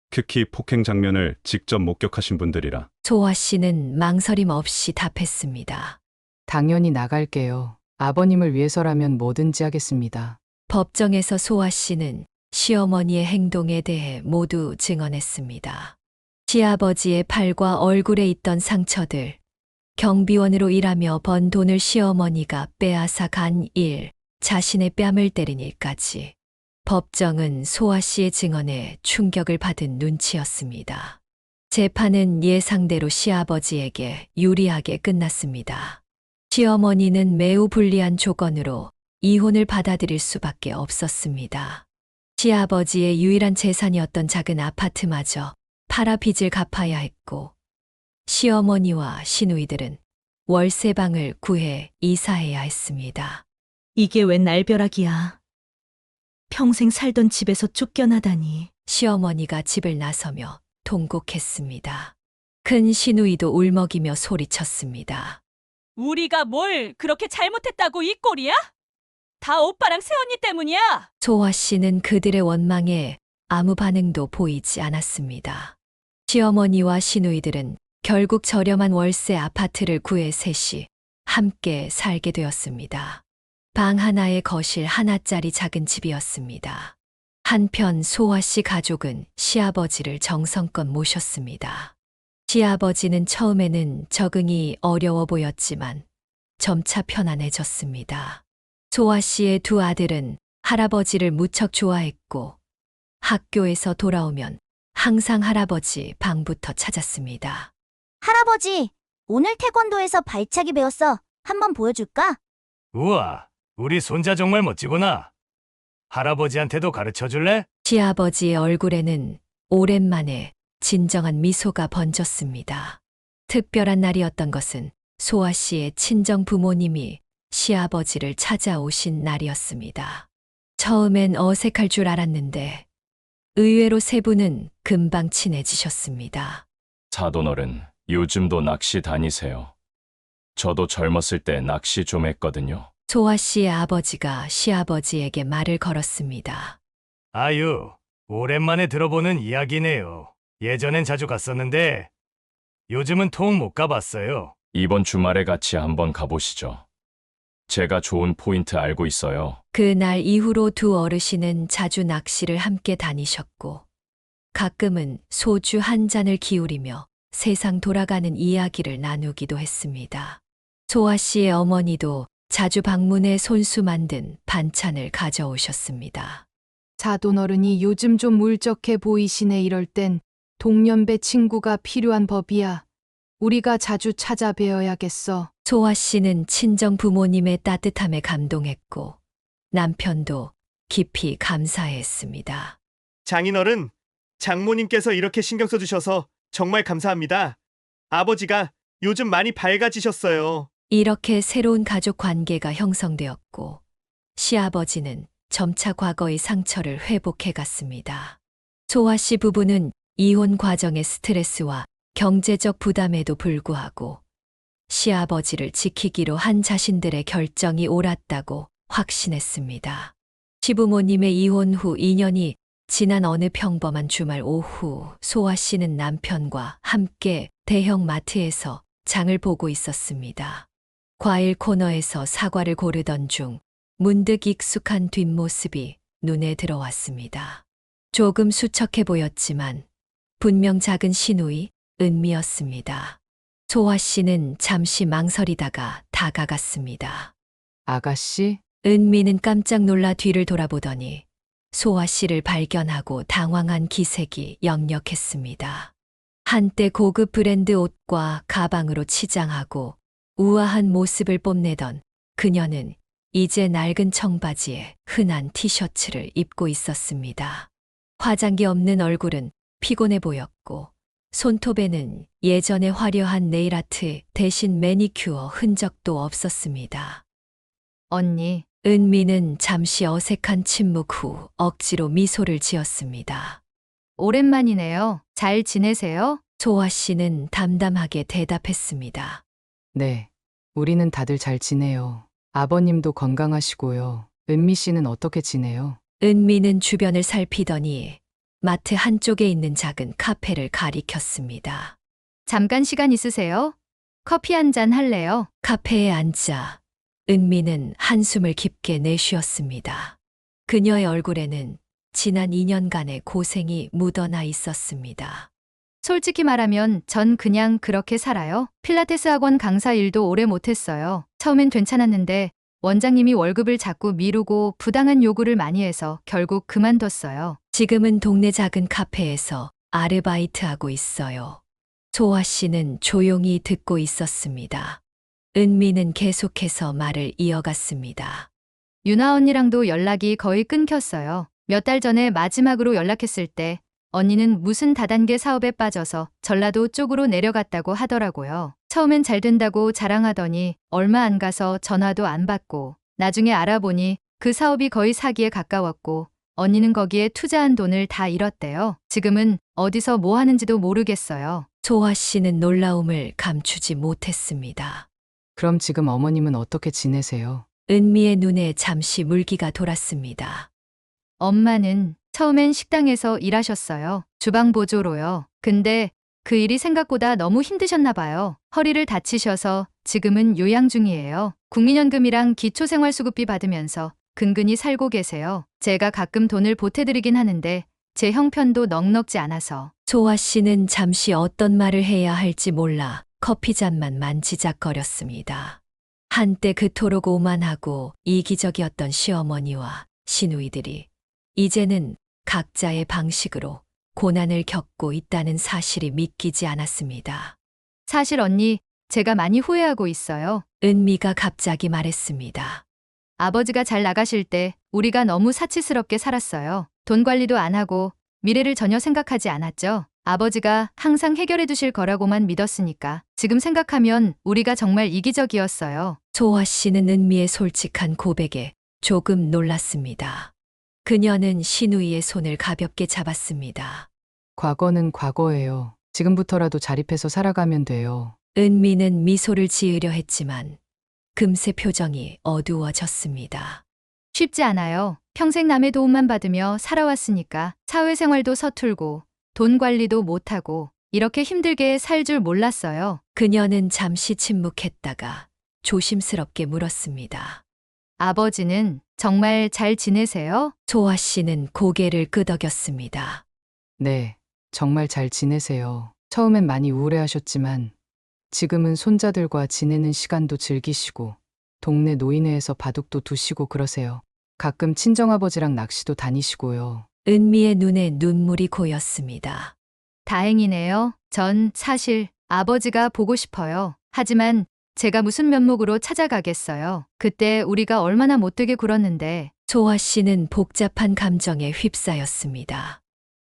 특히 폭행 장면을 직접 목격하신 분들이라. 소아 씨는 망설임 없이 답했습니다. 당연히 나갈게요. 아버님을 위해서라면 뭐든지 하겠습니다. 법정에서 소아 씨는 시어머니의 행동에 대해 모두 증언했습니다. 시아버지의 팔과 얼굴에 있던 상처들, 경비원으로 일하며 번 돈을 시어머니가 빼앗아 간 일, 자신의 뺨을 때린 일까지. 법정은 소아 씨의 증언에 충격을 받은 눈치였습니다. 재판은 예상대로 시아버지에게 유리하게 끝났습니다. 시어머니는 매우 불리한 조건으로 이혼을 받아들일 수밖에 없었습니다. 시아버지의 유일한 재산이었던 작은 아파트마저 팔아 빚을 갚아야 했고, 시어머니와 시누이들은 월세방을 구해 이사해야 했습니다. 이게 웬 날벼락이야. 평생 살던 집에서 쫓겨나다니. 시어머니가 집을 나서며 통곡했습니다. 큰 시누이도 울먹이며 소리쳤습니다. 우리가 뭘 그렇게 잘못했다고 이 꼴이야? 다 오빠랑 새언니 때문이야. 소아 씨는 그들의 원망에 아무 반응도 보이지 않았습니다. 시어머니와 시누이들은 결국 저렴한 월세 아파트를 구해 셋이 함께 살게 되었습니다. 방 하나에 거실 하나짜리 작은 집이었습니다. 한편 소아 씨 가족은 시아버지를 정성껏 모셨습니다. 시아버지는 처음에는 적응이 어려워 보였지만 점차 편안해졌습니다. 소아 씨의 두 아들은 할아버지를 무척 좋아했고 학교에서 돌아오면 항상 할아버지 방부터 찾았습니다. 할아버지, 오늘 태권도에서 발차기 배웠어. 한번 보여줄까? 우와, 우리 손자 정말 멋지구나. 할아버지한테도 가르쳐 줄래? 시아버지의 얼굴에는 오랜만에 진정한 미소가 번졌습니다. 특별한 날이었던 것은 소아 씨의 친정 부모님이 시아버지를 찾아오신 날이었습니다. 처음엔 어색할 줄 알았는데 의외로 세 분은 금방 친해지셨습니다. 사돈어른, 요즘도 낚시 다니세요? 저도 젊었을 때 낚시 좀 했거든요. 소아 씨의 아버지가 시아버지에게 말을 걸었습니다. 아유, 오랜만에 들어보는 이야기네요. 예전엔 자주 갔었는데 요즘은 통 못 가봤어요. 이번 주말에 같이 한번 가보시죠. 제가 좋은 포인트 알고 있어요. 그날 이후로 두 어르신은 자주 낚시를 함께 다니셨고 가끔은 소주 한 잔을 기울이며 세상 돌아가는 이야기를 나누기도 했습니다. 소아 씨의 어머니도 자주 방문해 손수 만든 반찬을 가져오셨습니다. 사돈어른이 요즘 좀 울적해 보이시네. 이럴 땐 동년배 친구가 필요한 법이야. 우리가 자주 찾아뵈어야겠어. 소아 씨는 친정 부모님의 따뜻함에 감동했고 남편도 깊이 감사했습니다. 장인어른, 장모님께서 이렇게 신경 써주셔서 정말 감사합니다. 아버지가 요즘 많이 밝아지셨어요. 이렇게 새로운 가족 관계가 형성되었고 시아버지는 점차 과거의 상처를 회복해 갔습니다. 소아 씨 부부는 이혼 과정의 스트레스와 경제적 부담에도 불구하고 시아버지를 지키기로 한 자신들의 결정이 옳았다고 확신했습니다. 시부모님의 이혼 후 2년이 지난 어느 평범한 주말 오후 소아 씨는 남편과 함께 대형 마트에서 장을 보고 있었습니다. 과일 코너에서 사과를 고르던 중 문득 익숙한 뒷모습이 눈에 들어왔습니다. 조금 수척해 보였지만 분명 작은 시누이 은미였습니다. 소아 씨는 잠시 망설이다가 다가갔습니다. 아가씨? 은미는 깜짝 놀라 뒤를 돌아보더니 소아 씨를 발견하고 당황한 기색이 역력했습니다. 한때 고급 브랜드 옷과 가방으로 치장하고 우아한 모습을 뽐내던 그녀는 이제 낡은 청바지에 흔한 티셔츠를 입고 있었습니다. 화장기 없는 얼굴은 피곤해 보였고 손톱에는 예전의 화려한 네일아트 대신 매니큐어 흔적도 없었습니다. 언니, 은미는 잠시 어색한 침묵 후 억지로 미소를 지었습니다. 오랜만이네요. 잘 지내세요? 소아 씨는 담담하게 대답했습니다. 네, 우리는 다들 잘 지내요. 아버님도 건강하시고요. 은미 씨는 어떻게 지내요? 은미는 주변을 살피더니 마트 한쪽에 있는 작은 카페를 가리켰습니다. 잠깐 시간 있으세요? 커피 한 잔 할래요? 카페에 앉자 은미는 한숨을 깊게 내쉬었습니다. 그녀의 얼굴에는 지난 2년간의 고생이 묻어나 있었습니다. 솔직히 말하면 전 그냥 그렇게 살아요. 필라테스 학원 강사 일도 오래 못했어요. 처음엔 괜찮았는데 원장님이 월급을 자꾸 미루고 부당한 요구를 많이 해서 결국 그만뒀어요. 지금은 동네 작은 카페에서 아르바이트하고 있어요. 소아 씨는 조용히 듣고 있었습니다. 은미는 계속해서 말을 이어갔습니다. 유나 언니랑도 연락이 거의 끊겼어요. 몇 달 전에 마지막으로 연락했을 때 언니는 무슨 다단계 사업에 빠져서 전라도 쪽으로 내려갔다고 하더라고요. 처음엔 잘 된다고 자랑하더니 얼마 안 가서 전화도 안 받고 나중에 알아보니 그 사업이 거의 사기에 가까웠고 언니는 거기에 투자한 돈을 다 잃었대요. 지금은 어디서 뭐 하는지도 모르겠어요. 소아 씨는 놀라움을 감추지 못했습니다. 그럼 지금 어머님은 어떻게 지내세요? 은미의 눈에 잠시 물기가 돌았습니다. 엄마는 처음엔 식당에서 일하셨어요. 주방 보조로요. 근데 그 일이 생각보다 너무 힘드셨나 봐요. 허리를 다치셔서 지금은 요양 중이에요. 국민연금이랑 기초생활수급비 받으면서 근근히 살고 계세요. 제가 가끔 돈을 보태드리긴 하는데 제 형편도 넉넉지 않아서. 소아 씨는 잠시 어떤 말을 해야 할지 몰라 커피잔만 만지작거렸습니다. 한때 그토록 오만하고 이기적이었던 시어머니와 시누이들이 이제는 각자의 방식으로 고난을 겪고 있다는 사실이 믿기지 않았습니다. 사실 언니, 제가 많이 후회하고 있어요. 은미가 갑자기 말했습니다. 아버지가 잘 나가실 때 우리가 너무 사치스럽게 살았어요. 돈 관리도 안 하고 미래를 전혀 생각하지 않았죠. 아버지가 항상 해결해 주실 거라고만 믿었으니까. 지금 생각하면 우리가 정말 이기적이었어요. 소아 씨는 은미의 솔직한 고백에 조금 놀랐습니다. 그녀는 시누이의 손을 가볍게 잡았습니다. 과거는 과거예요. 지금부터라도 자립해서 살아가면 돼요. 은미는 미소를 지으려 했지만 금세 표정이 어두워졌습니다. 쉽지 않아요. 평생 남의 도움만 받으며 살아왔으니까 사회생활도 서툴고 돈 관리도 못하고 이렇게 힘들게 살 줄 몰랐어요. 그녀는 잠시 침묵했다가 조심스럽게 물었습니다. 아버지는 정말 잘 지내세요? 소아 씨는 고개를 끄덕였습니다. 네, 정말 잘 지내세요. 처음엔 많이 우울해하셨지만 지금은 손자들과 지내는 시간도 즐기시고 동네 노인회에서 바둑도 두시고 그러세요. 가끔 친정아버지랑 낚시도 다니시고요. 은미의 눈에 눈물이 고였습니다. 다행이네요. 전 사실 아버지가 보고 싶어요. 하지만 제가 무슨 면목으로 찾아가겠어요. 그때 우리가 얼마나 못되게 굴었는데. 소아 씨는 복잡한 감정에 휩싸였습니다.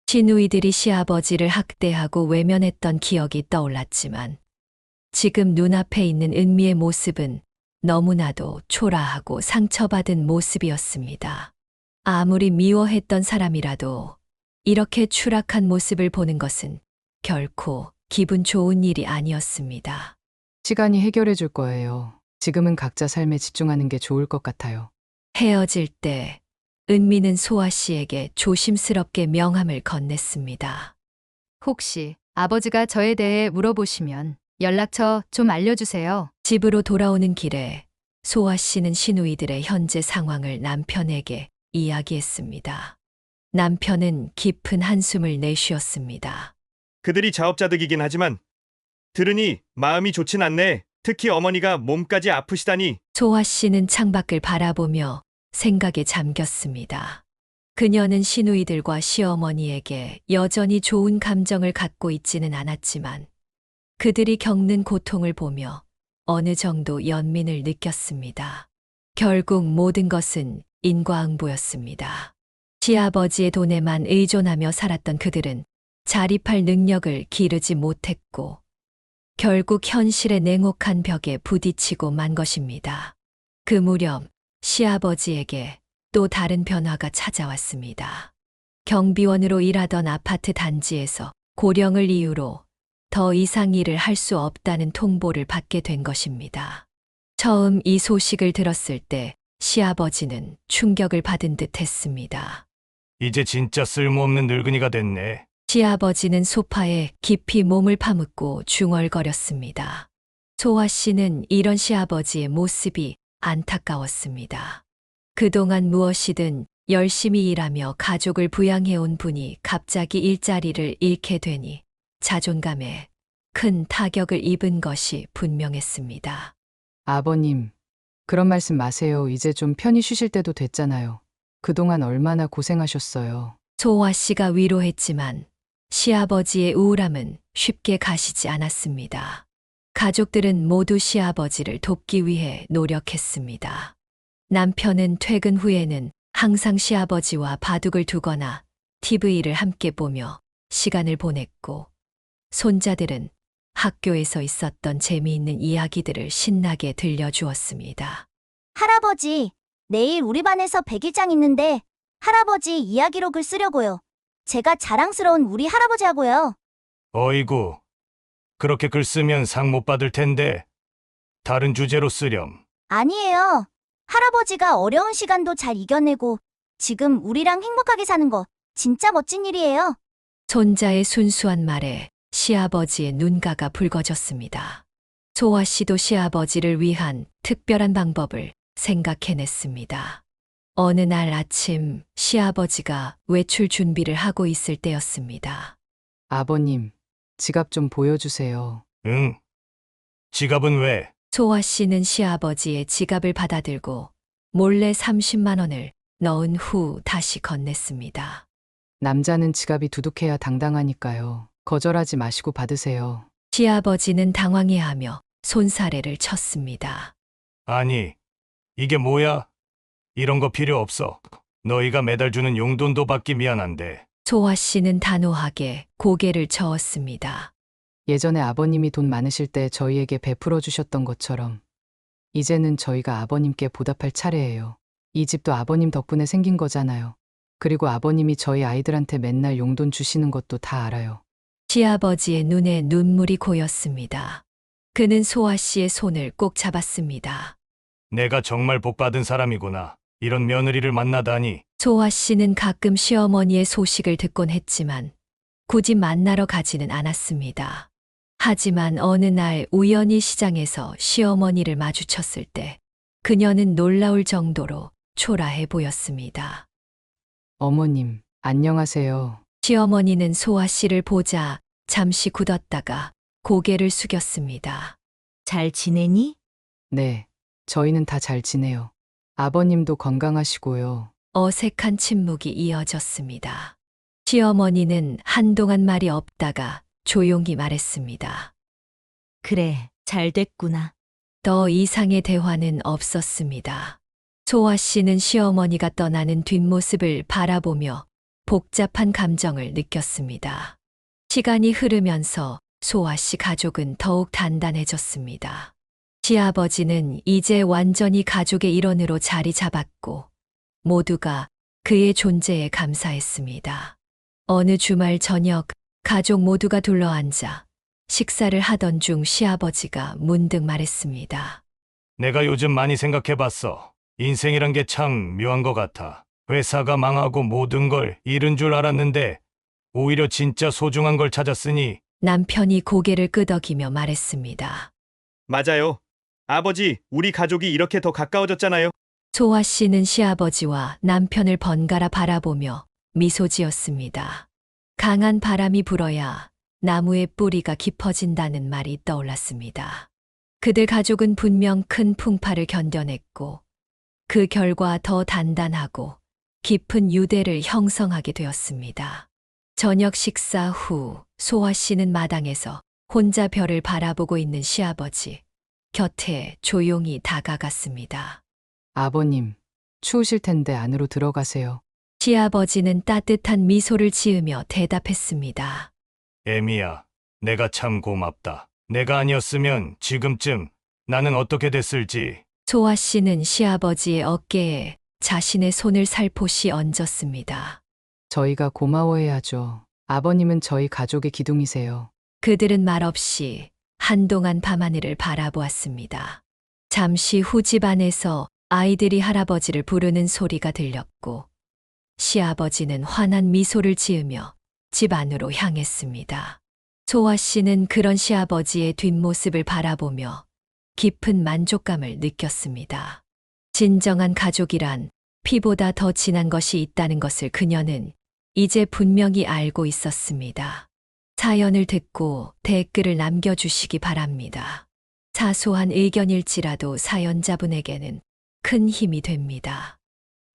시누이들이 시아버지를 학대하고 외면했던 기억이 떠올랐지만 지금 눈앞에 있는 은미의 모습은 너무나도 초라하고 상처받은 모습이었습니다. 아무리 미워했던 사람이라도 이렇게 추락한 모습을 보는 것은 결코 기분 좋은 일이 아니었습니다. 시간이 해결해 줄 거예요. 지금은 각자 삶에 집중하는 게 좋을 것 같아요. 헤어질 때 은미는 소아 씨에게 조심스럽게 명함을 건넸습니다. 혹시 아버지가 저에 대해 물어보시면 연락처 좀 알려주세요. 집으로 돌아오는 길에 소아 씨는 시누이들의 현재 상황을 남편에게 이야기했습니다. 남편은 깊은 한숨을 내쉬었습니다. 그들이 자업자득이긴 하지만 들으니 마음이 좋진 않네. 특히 어머니가 몸까지 아프시다니. 소아 씨는 창밖을 바라보며 생각에 잠겼습니다. 그녀는 시누이들과 시어머니에게 여전히 좋은 감정을 갖고 있지는 않았지만 그들이 겪는 고통을 보며 어느 정도 연민을 느꼈습니다. 결국 모든 것은 인과응보였습니다. 시아버지의 돈에만 의존하며 살았던 그들은 자립할 능력을 기르지 못했고 결국 현실의 냉혹한 벽에 부딪히고 만 것입니다. 그 무렵 시아버지에게 또 다른 변화가 찾아왔습니다. 경비원으로 일하던 아파트 단지에서 고령을 이유로 더 이상 일을 할 수 없다는 통보를 받게 된 것입니다. 처음 이 소식을 들었을 때 시아버지는 충격을 받은 듯 했습니다. 이제 진짜 쓸모없는 늙은이가 됐네. 시아버지는 소파에 깊이 몸을 파묻고 중얼거렸습니다. 소아 씨는 이런 시아버지의 모습이 안타까웠습니다. 그동안 무엇이든 열심히 일하며 가족을 부양해온 분이 갑자기 일자리를 잃게 되니 자존감에 큰 타격을 입은 것이 분명했습니다. 아버님, 그런 말씀 마세요. 이제 좀 편히 쉬실 때도 됐잖아요. 그동안 얼마나 고생하셨어요. 소아 씨가 위로했지만 시아버지의 우울함은 쉽게 가시지 않았습니다. 가족들은 모두 시아버지를 돕기 위해 노력했습니다. 남편은 퇴근 후에는 항상 시아버지와 바둑을 두거나 TV를 함께 보며 시간을 보냈고 손자들은 학교에서 있었던 재미있는 이야기들을 신나게 들려주었습니다. 할아버지, 내일 우리 반에서 백일장 있는데 할아버지 이야기록을 쓰려고요. 제가 자랑스러운 우리 할아버지하고요. 어이구, 그렇게 글 쓰면 상 못 받을 텐데 다른 주제로 쓰렴. 아니에요. 할아버지가 어려운 시간도 잘 이겨내고 지금 우리랑 행복하게 사는 거 진짜 멋진 일이에요. 손자의 순수한 말에 시아버지의 눈가가 붉어졌습니다. 소아 씨도 시아버지를 위한 특별한 방법을 생각해냈습니다. 어느 날 아침 시아버지가 외출 준비를 하고 있을 때였습니다. 아버님, 지갑 좀 보여주세요. 응. 지갑은 왜? 소아 씨는 시아버지의 지갑을 받아들고 몰래 30만 원을 넣은 후 다시 건넸습니다. 남자는 지갑이 두둑해야 당당하니까요. 거절하지 마시고 받으세요. 시아버지는 당황해하며 손사래를 쳤습니다. 아니, 이게 뭐야? 이런 거 필요 없어. 너희가 매달 주는 용돈도 받기 미안한데. 소아 씨는 단호하게 고개를 저었습니다. 예전에 아버님이 돈 많으실 때 저희에게 베풀어 주셨던 것처럼 이제는 저희가 아버님께 보답할 차례예요. 이 집도 아버님 덕분에 생긴 거잖아요. 그리고 아버님이 저희 아이들한테 맨날 용돈 주시는 것도 다 알아요. 시아버지의 눈에 눈물이 고였습니다. 그는 소아 씨의 손을 꼭 잡았습니다. 내가 정말 복받은 사람이구나. 이런 며느리를 만나다니. 소아 씨는 가끔 시어머니의 소식을 듣곤 했지만 굳이 만나러 가지는 않았습니다. 하지만 어느 날 우연히 시장에서 시어머니를 마주쳤을 때 그녀는 놀라울 정도로 초라해 보였습니다. 어머님, 안녕하세요. 시어머니는 소아 씨를 보자 잠시 굳었다가 고개를 숙였습니다. 잘 지내니? 네, 저희는 다 잘 지내요. 아버님도 건강하시고요. 어색한 침묵이 이어졌습니다. 시어머니는 한동안 말이 없다가 조용히 말했습니다. 그래, 잘 됐구나. 더 이상의 대화는 없었습니다. 소아 씨는 시어머니가 떠나는 뒷모습을 바라보며 복잡한 감정을 느꼈습니다. 시간이 흐르면서 소아 씨 가족은 더욱 단단해졌습니다. 시아버지는 이제 완전히 가족의 일원으로 자리 잡았고 모두가 그의 존재에 감사했습니다. 어느 주말 저녁 가족 모두가 둘러앉아 식사를 하던 중 시아버지가 문득 말했습니다. 내가 요즘 많이 생각해봤어. 인생이란 게 참 묘한 것 같아. 회사가 망하고 모든 걸 잃은 줄 알았는데 오히려 진짜 소중한 걸 찾았으니. 남편이 고개를 끄덕이며 말했습니다. 맞아요. 아버지, 우리 가족이 이렇게 더 가까워졌잖아요. 소아 씨는 시아버지와 남편을 번갈아 바라보며 미소 지었습니다. 강한 바람이 불어야 나무의 뿌리가 깊어진다는 말이 떠올랐습니다. 그들 가족은 분명 큰 풍파를 견뎌냈고 그 결과 더 단단하고 깊은 유대를 형성하게 되었습니다. 저녁 식사 후 소아 씨는 마당에서 혼자 별을 바라보고 있는 시아버지 곁에 조용히 다가갔습니다. 아버님, 추우실 텐데 안으로 들어가세요. 시아버지는 따뜻한 미소를 지으며 대답했습니다. 애미야, 내가 참 고맙다. 내가 아니었으면 지금쯤 나는 어떻게 됐을지. 소아 씨는 시아버지의 어깨에 자신의 손을 살포시 얹었습니다. 저희가 고마워해야죠. 아버님은 저희 가족의 기둥이세요. 그들은 말없이 한동안 밤하늘을 바라보았습니다. 잠시 후 집 안에서 아이들이 할아버지를 부르는 소리가 들렸고 시아버지는 환한 미소를 지으며 집 안으로 향했습니다. 소아 씨는 그런 시아버지의 뒷모습을 바라보며 깊은 만족감을 느꼈습니다. 진정한 가족이란 피보다 더 진한 것이 있다는 것을 그녀는 이제 분명히 알고 있었습니다. 사연을 듣고 댓글을 남겨주시기 바랍니다. 사소한 의견일지라도 사연자분에게는 큰 힘이 됩니다.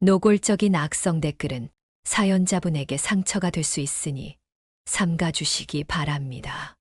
노골적인 악성 댓글은 사연자분에게 상처가 될 수 있으니 삼가주시기 바랍니다.